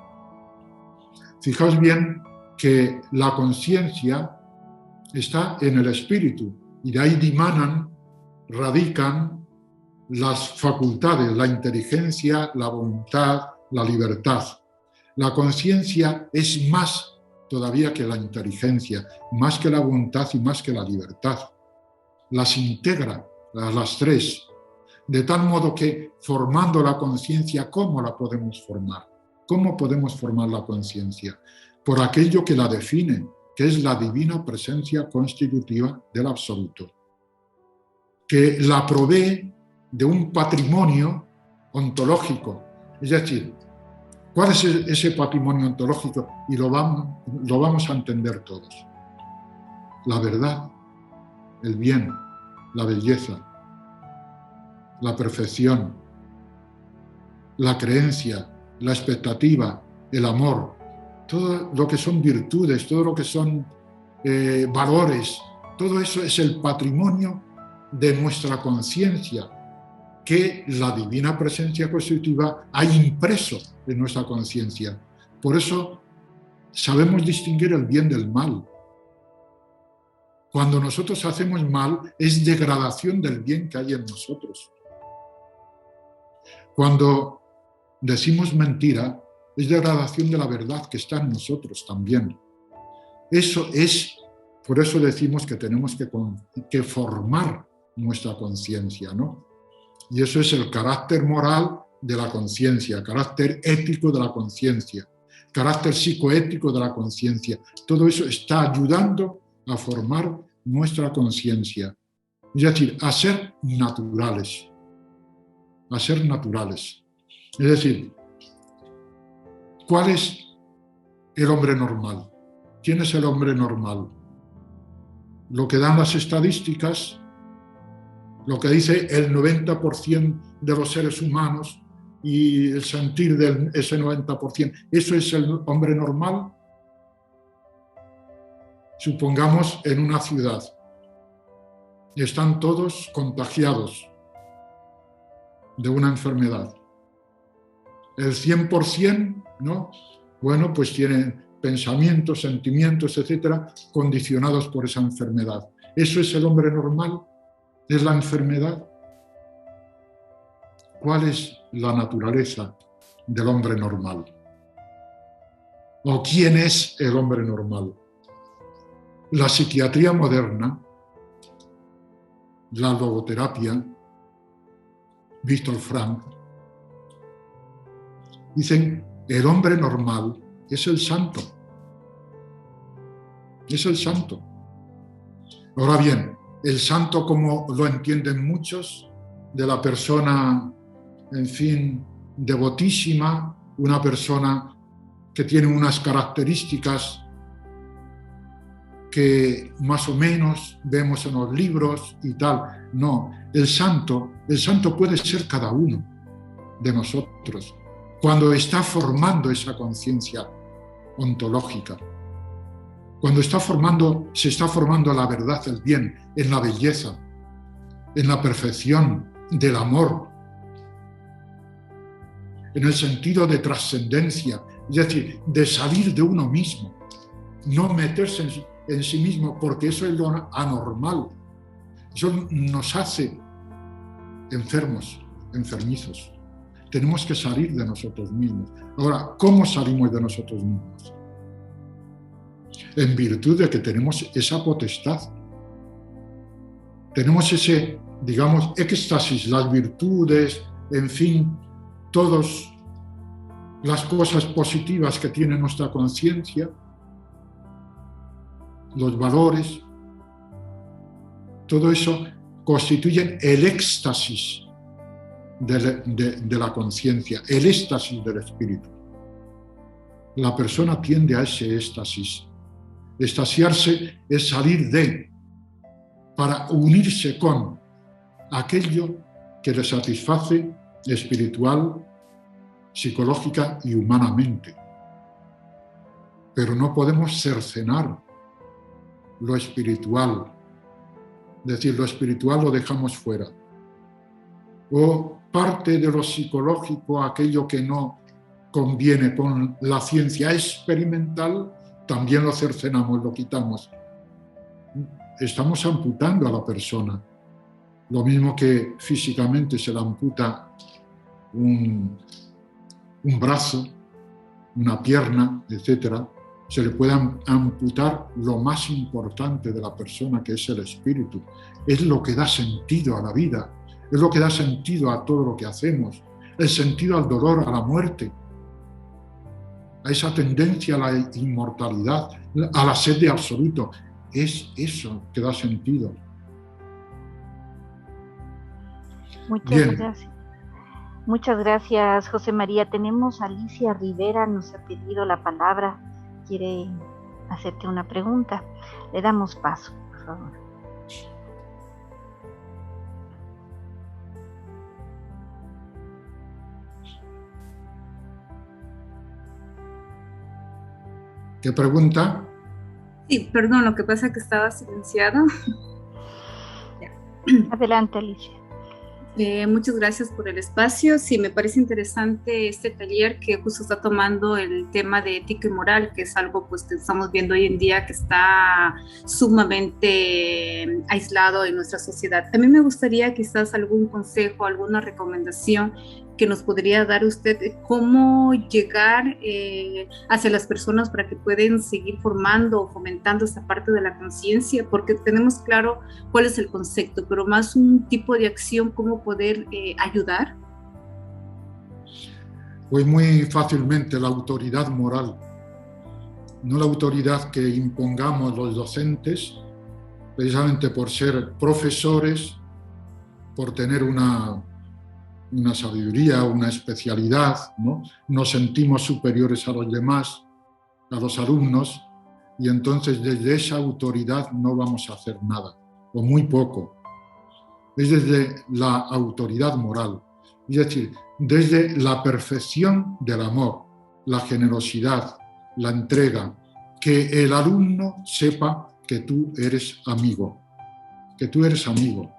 Fijaos bien que la conciencia está en el espíritu y de ahí dimanan, radican las facultades, la inteligencia, la voluntad, la libertad. La conciencia es más todavía que la inteligencia, más que la voluntad y más que la libertad. Las integra a las tres, de tal modo que formando la conciencia, ¿cómo la podemos formar? ¿Cómo podemos formar la conciencia? Por aquello que la define, que es la divina presencia constitutiva del absoluto, que la provee de un patrimonio ontológico. Es decir, ¿cuál es ese patrimonio ontológico? Y lo vamos a entender todos. La verdad, el bien, la belleza, la perfección, la creencia, la expectativa, el amor, todo lo que son virtudes, todo lo que son valores, todo eso es el patrimonio de nuestra conciencia que la divina presencia constitutiva ha impreso en nuestra conciencia. Por eso sabemos distinguir el bien del mal. Cuando nosotros hacemos mal, es degradación del bien que hay en nosotros. Cuando decimos mentira, es degradación de la verdad que está en nosotros también. Por eso decimos que tenemos que formar nuestra conciencia, ¿no? Y eso es el carácter moral de la conciencia, carácter ético de la conciencia, carácter psicoético de la conciencia. Todo eso está ayudando a formar nuestra conciencia. Es decir, a ser naturales. A ser naturales. Es decir, ¿cuál es el hombre normal? ¿Quién es el hombre normal? Lo que dan las estadísticas, lo que dice el 90% de los seres humanos y el sentir de ese 90%, ¿eso es el hombre normal? Supongamos en una ciudad, están todos contagiados de una enfermedad. El 100%, ¿no? Bueno, pues tienen pensamientos, sentimientos, etcétera, condicionados por esa enfermedad. ¿Eso es el hombre normal? ¿Es la enfermedad? ¿Cuál es la naturaleza del hombre normal? ¿O quién es el hombre normal? La psiquiatría moderna, la logoterapia, Víctor Frank, dicen, el hombre normal es el santo. Es el santo. Ahora bien, el santo, como lo entienden muchos, de la persona, en fin, devotísima, una persona que tiene unas características que más o menos vemos en los libros y tal. No, el santo puede ser cada uno de nosotros cuando está formando esa conciencia ontológica, cuando se está formando la verdad, el bien, en la belleza, en la perfección del amor, en el sentido de trascendencia, es decir, de salir de uno mismo, no meterse en sí mismo, porque eso es lo anormal. Eso nos hace enfermos, enfermizos. Tenemos que salir de nosotros mismos. Ahora, ¿cómo salimos de nosotros mismos? En virtud de que tenemos esa potestad. Tenemos ese, digamos, éxtasis, las virtudes, en fin, todas las cosas positivas que tiene nuestra conciencia, los valores, todo eso constituyen el éxtasis de la conciencia, el éxtasis del espíritu. La persona tiende a ese éxtasis. Extasiarse es salir para unirse con aquello que le satisface espiritual, psicológica y humanamente. Pero no podemos cercenar lo espiritual, es decir, lo espiritual lo dejamos fuera. O parte de lo psicológico, aquello que no conviene con la ciencia experimental, también lo cercenamos, lo quitamos. Estamos amputando a la persona. Lo mismo que físicamente se le amputa un brazo, una pierna, etc., se le puede amputar lo más importante de la persona, que es el espíritu. Es lo que da sentido a la vida, es lo que da sentido a todo lo que hacemos, el sentido al dolor, a la muerte, a esa tendencia a la inmortalidad, a la sed de absoluto. Es eso que da sentido. Muchas gracias. Muchas gracias, José María. Tenemos a Alicia Rivera, nos ha pedido la palabra. Quiere hacerte una pregunta. Le damos paso, por favor. ¿Qué pregunta? Sí, perdón, lo que pasa es que estaba silenciado. Adelante, Alicia. Muchas gracias por el espacio. Sí, me parece interesante este taller que justo está tomando el tema de ética y moral, que es algo pues que estamos viendo hoy en día que está sumamente aislado en nuestra sociedad. A mí me gustaría quizás algún consejo, alguna recomendación que nos podría dar usted de cómo llegar hacia las personas para que puedan seguir formando o fomentando esta parte de la conciencia, porque tenemos claro cuál es el concepto, pero más un tipo de acción, cómo poder ayudar. Pues muy fácilmente la autoridad moral, no la autoridad que impongamos los docentes, precisamente por ser profesores, por tener una sabiduría, una especialidad, ¿no? Nos sentimos superiores a los demás, a los alumnos, y entonces desde esa autoridad no vamos a hacer nada, o muy poco. Es desde la autoridad moral, es decir, desde la perfección del amor, la generosidad, la entrega, que el alumno sepa que tú eres amigo, que tú eres amigo,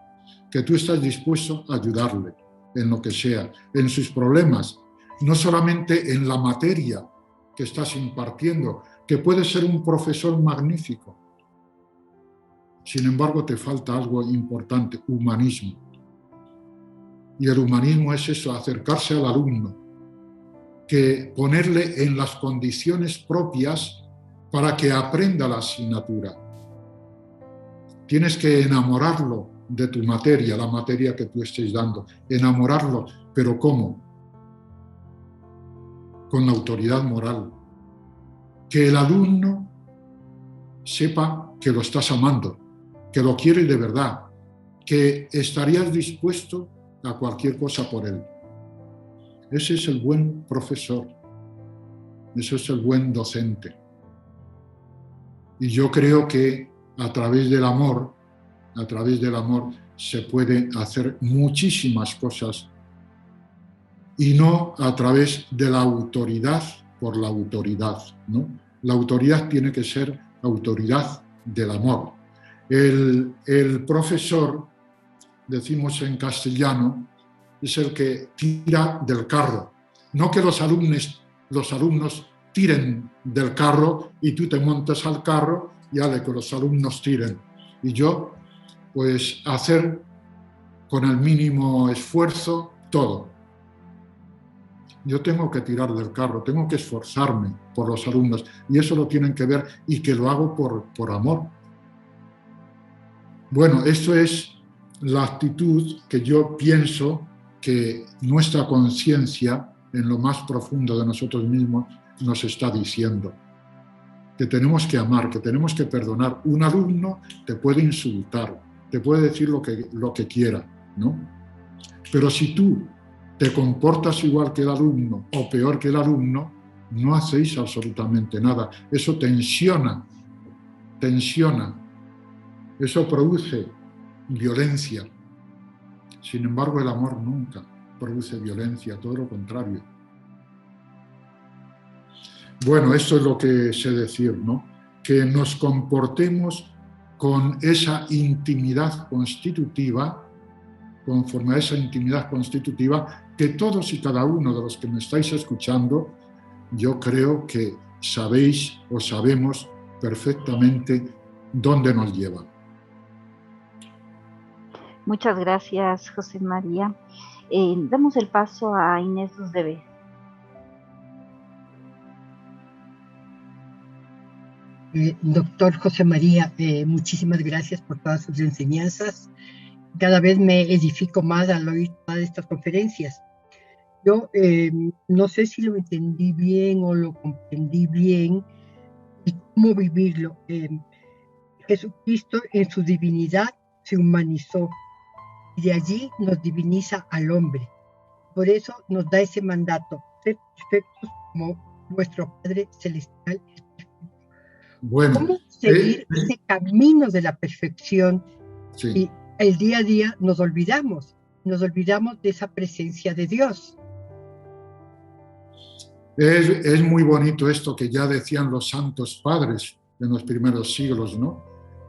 que tú estás dispuesto a ayudarle en lo que sea, en sus problemas, no solamente en la materia que estás impartiendo, que puede ser un profesor magnífico. Sin embargo, te falta algo importante, humanismo. Y el humanismo es eso, acercarse al alumno, que ponerle en las condiciones propias para que aprenda la asignatura. Tienes que enamorarlo de tu materia, la materia que tú estés dando. Enamorarlo, ¿pero cómo? Con la autoridad moral. Que el alumno sepa que lo estás amando, que lo quieres de verdad, que estarías dispuesto a cualquier cosa por él. Ese es el buen profesor, ese es el buen docente. Y yo creo que a través del amor se puede hacer muchísimas cosas y no a través de la autoridad por la autoridad, ¿no? La autoridad tiene que ser autoridad del amor. El profesor, decimos en castellano, es el que tira del carro. No que los alumnos tiren del carro y tú te montas al carro y hale que los alumnos tiren. Y yo, pues, hacer con el mínimo esfuerzo todo. Yo tengo que tirar del carro, tengo que esforzarme por los alumnos y eso lo tienen que ver y que lo hago por amor. Bueno, esto es la actitud que yo pienso que nuestra conciencia, en lo más profundo de nosotros mismos, nos está diciendo. Que tenemos que amar, que tenemos que perdonar. Un alumno te puede insultar, te puede decir lo que quiera, ¿no? Pero si tú te comportas igual que el alumno o peor que el alumno, no hacéis absolutamente nada. Eso tensiona. Eso produce violencia. Sin embargo, el amor nunca produce violencia, todo lo contrario. Bueno, esto es lo que sé decir, ¿no? Que nos comportemos con esa intimidad constitutiva, conforme a esa intimidad constitutiva, que todos y cada uno de los que me estáis escuchando, yo creo que sabéis o sabemos perfectamente dónde nos lleva. Muchas gracias, José María. Damos el paso a Inés Dusdebe. Doctor José María, muchísimas gracias por todas sus enseñanzas. Cada vez me edifico más al oír todas estas conferencias. Yo no sé si lo entendí bien o lo comprendí bien y cómo vivirlo. Jesucristo en su divinidad se humanizó y de allí nos diviniza al hombre. Por eso nos da ese mandato, ser perfectos como nuestro Padre Celestial es perfecto. Bueno, ¿cómo seguir ese camino de la perfección? Sí. Y el día a día nos olvidamos de esa presencia de Dios. Es muy bonito esto que ya decían los santos padres en los primeros siglos, ¿no?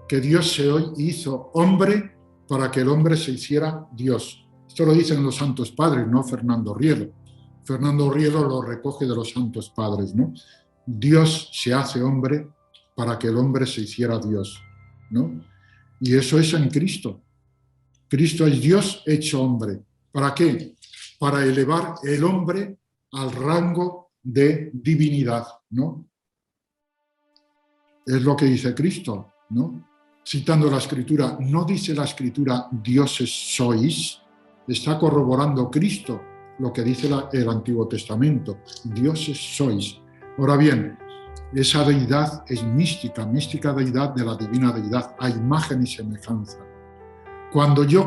Que Dios se hizo hombre para que el hombre se hiciera Dios. Esto lo dicen los santos padres, no Fernando Rielo. Fernando Rielo lo recoge de los santos padres, ¿no? Dios se hace hombre para que el hombre se hiciera Dios, ¿no? Y eso es en Cristo. Cristo es Dios hecho hombre. ¿Para qué? Para elevar el hombre al rango de divinidad, ¿no? Es lo que dice Cristo, ¿no? Citando la Escritura, no dice la Escritura dioses sois, está corroborando Cristo lo que dice el Antiguo Testamento, dioses sois. Ahora bien, esa deidad es mística, mística deidad de la divina deidad, a imagen y semejanza. Cuando yo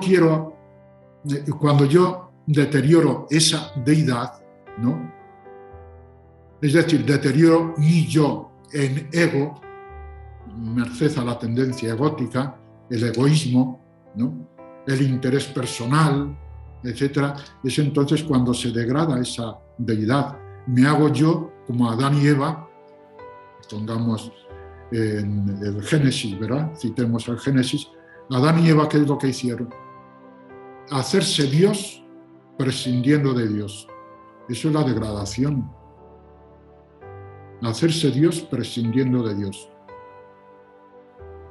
deterioro esa deidad, ¿no? Es decir, deterioro mi yo en ego, merced a la tendencia egótica, el egoísmo, ¿no? El interés personal, etc. Es entonces cuando se degrada esa deidad. Me hago yo como Adán y Eva, pongamos en el Génesis, ¿verdad? Citemos el Génesis. Adán y Eva, ¿qué es lo que hicieron? Hacerse Dios prescindiendo de Dios. Eso es la degradación. Hacerse Dios prescindiendo de Dios.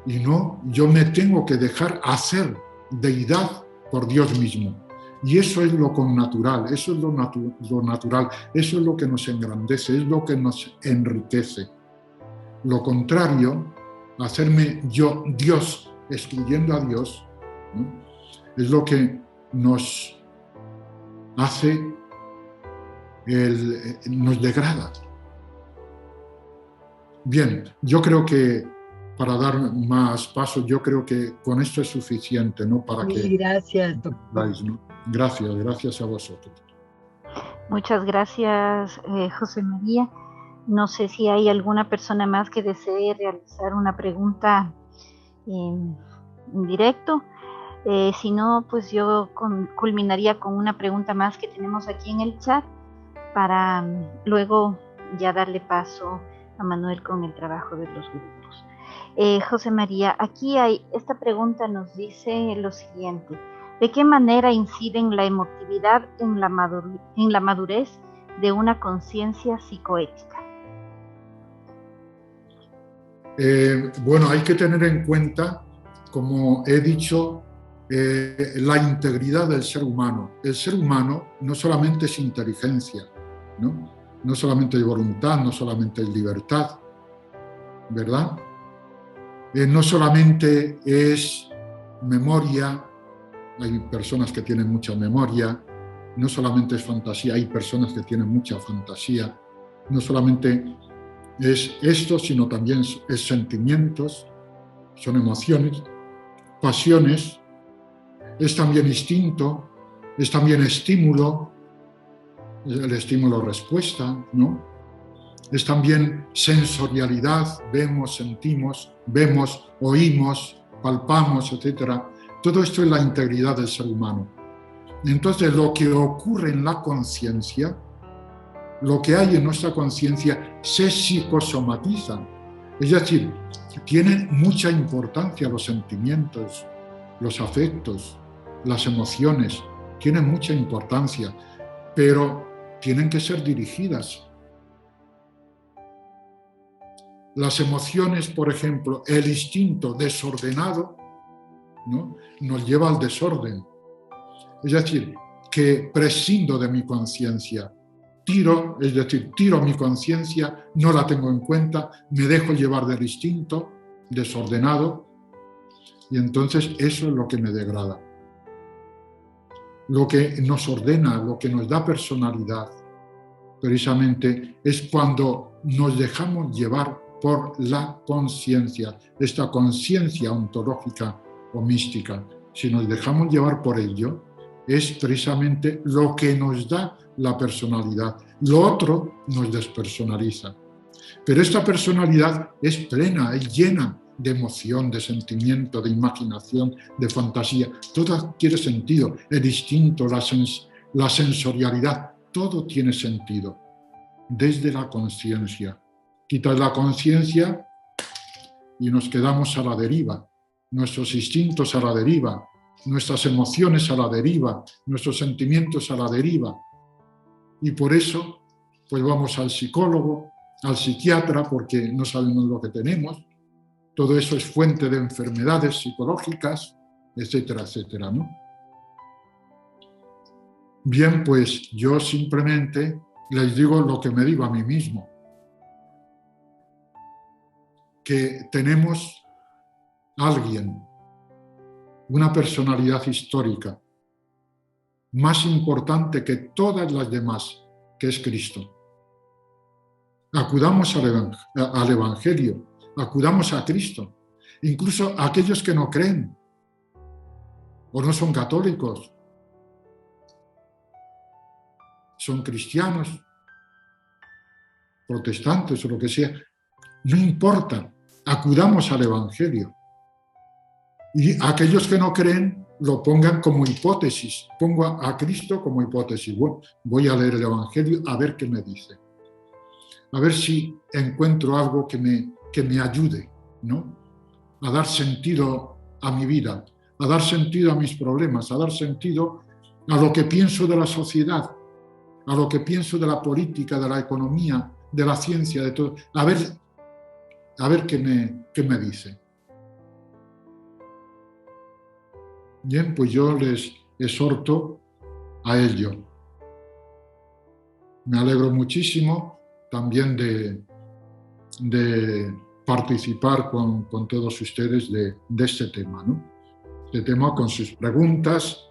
Y no, yo me tengo que dejar hacer deidad por Dios mismo. Y eso es lo connatural, eso es lo natural, eso es lo que nos engrandece, es lo que nos enriquece. Lo contrario, hacerme yo Dios, excluyendo a Dios, ¿no? Es lo que nos hace, nos degrada. Bien, yo creo que para dar más pasos, yo creo que con esto es suficiente, ¿no? Para que... Gracias, doctor. ¿no? Gracias a vosotros. Muchas gracias, José María. No sé si hay alguna persona más que desee realizar una pregunta en directo. Si no, pues yo culminaría con una pregunta más que tenemos aquí en el chat para luego ya darle paso a Manuel con el trabajo de los grupos. José María, aquí esta pregunta nos dice lo siguiente: ¿de qué manera inciden la emotividad en la madurez de una conciencia psicoética? Bueno, hay que tener en cuenta, como he dicho, la integridad del ser humano. El ser humano no solamente es inteligencia, ¿no? No solamente es voluntad, no solamente es libertad, ¿verdad? No solamente es memoria, hay personas que tienen mucha memoria, no solamente es fantasía, hay personas que tienen mucha fantasía, no solamente es esto, sino también es sentimientos, son emociones, pasiones, es también instinto, es también estímulo, el estímulo-respuesta, ¿no? Es también sensorialidad, vemos, sentimos, vemos, oímos, palpamos, etc. Todo esto es la integridad del ser humano. Entonces, lo que ocurre en la conciencia, lo que hay en nuestra conciencia, se psicosomatiza. Es decir, tienen mucha importancia los sentimientos, los afectos, las emociones, tienen mucha importancia, pero tienen que ser dirigidas. Las emociones, por ejemplo, el instinto desordenado, ¿no? Nos lleva al desorden. Es decir, que prescindo de mi conciencia, tiro mi conciencia, no la tengo en cuenta, me dejo llevar del instinto desordenado, y entonces eso es lo que me degrada. Lo que nos ordena, lo que nos da personalidad, precisamente es cuando nos dejamos llevar por la conciencia, esta conciencia ontológica o mística. Si nos dejamos llevar por ello, es precisamente lo que nos da la personalidad. Lo otro nos despersonaliza. Pero esta personalidad es plena, es llena de emoción, de sentimiento, de imaginación, de fantasía. Todo adquiere sentido. El instinto, la sensorialidad, todo tiene sentido. desde la conciencia. Quitas la conciencia y nos quedamos a la deriva, nuestros instintos a la deriva, nuestras emociones a la deriva, nuestros sentimientos a la deriva. Y por eso, pues vamos al psicólogo, al psiquiatra, porque no sabemos lo que tenemos. Todo eso es fuente de enfermedades psicológicas, etcétera, etcétera, ¿no? Bien, pues yo simplemente les digo lo que me digo a mí mismo, que tenemos alguien, una personalidad histórica más importante que todas las demás, que es Cristo. Acudamos al Evangelio, acudamos a Cristo, incluso a aquellos que no creen o no son católicos, son cristianos, protestantes o lo que sea, no importa, acudamos al Evangelio. Y aquellos que no creen lo pongan como hipótesis, pongo a Cristo como hipótesis. Bueno, voy a leer el Evangelio a ver qué me dice, a ver si encuentro algo que me ayude, ¿no? A dar sentido a mi vida, a dar sentido a mis problemas, a dar sentido a lo que pienso de la sociedad, a lo que pienso de la política, de la economía, de la ciencia, de todo. A ver qué me dice. Bien, pues yo les exhorto a ello. Me alegro muchísimo también de participar con todos ustedes de este tema, ¿no? Este tema con sus preguntas,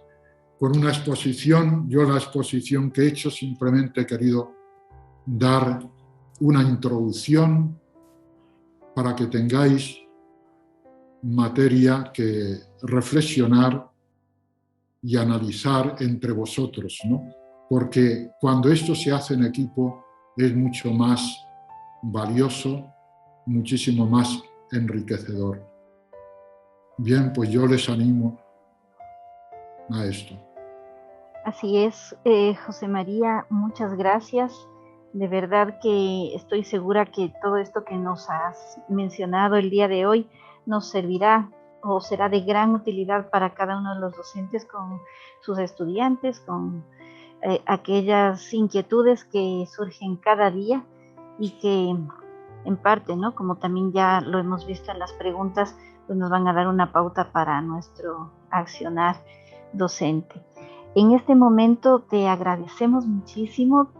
con una exposición. Yo la exposición que he hecho simplemente he querido dar una introducción para que tengáis materia que reflexionar y analizar entre vosotros, ¿no? Porque cuando esto se hace en equipo es mucho más valioso, muchísimo más enriquecedor. Bien, pues yo les animo a esto. Así es, José María, muchas gracias. De verdad que estoy segura que todo esto que nos has mencionado el día de hoy nos servirá o será de gran utilidad para cada uno de los docentes con sus estudiantes, con aquellas inquietudes que surgen cada día y que en parte, ¿no? Como también ya lo hemos visto en las preguntas, pues nos van a dar una pauta para nuestro accionar docente. En este momento te agradecemos muchísimo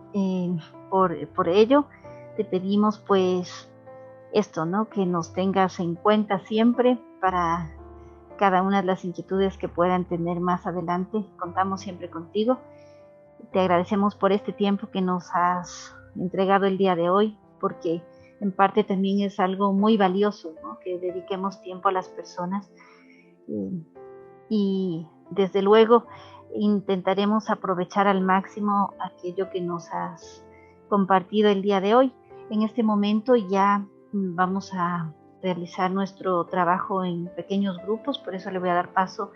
por ello. Te pedimos pues esto, ¿no? Que nos tengas en cuenta siempre para cada una de las inquietudes que puedan tener más adelante. Contamos siempre contigo. Te agradecemos por este tiempo que nos has entregado el día de hoy, porque en parte también es algo muy valioso, ¿no? Que dediquemos tiempo a las personas y desde luego intentaremos aprovechar al máximo aquello que nos has compartido el día de hoy. En este momento ya vamos a realizar nuestro trabajo en pequeños grupos, por eso le voy a dar paso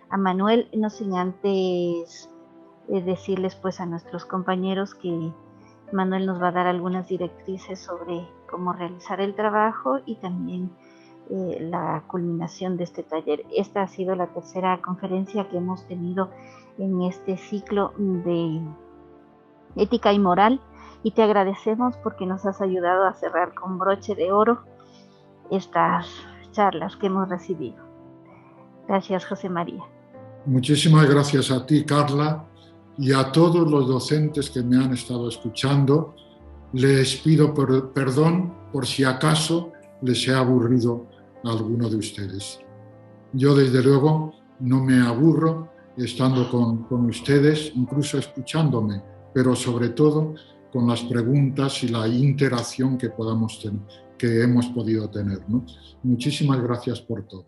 a Manuel, no sin antes decirles pues a nuestros compañeros que Manuel nos va a dar algunas directrices sobre cómo realizar el trabajo y también la culminación de este taller. Esta ha sido la tercera conferencia que hemos tenido en este ciclo de ética y moral y te agradecemos porque nos has ayudado a cerrar con broche de oro estas charlas que hemos recibido. Gracias, José María. Muchísimas gracias a ti, Carla, y a todos los docentes que me han estado escuchando. Les pido perdón por si acaso les he aburrido a alguno de ustedes. Yo, desde luego, no me aburro estando con ustedes, incluso escuchándome, pero sobre todo con las preguntas y la interacción que hemos podido tener, ¿no? Muchísimas gracias por todo.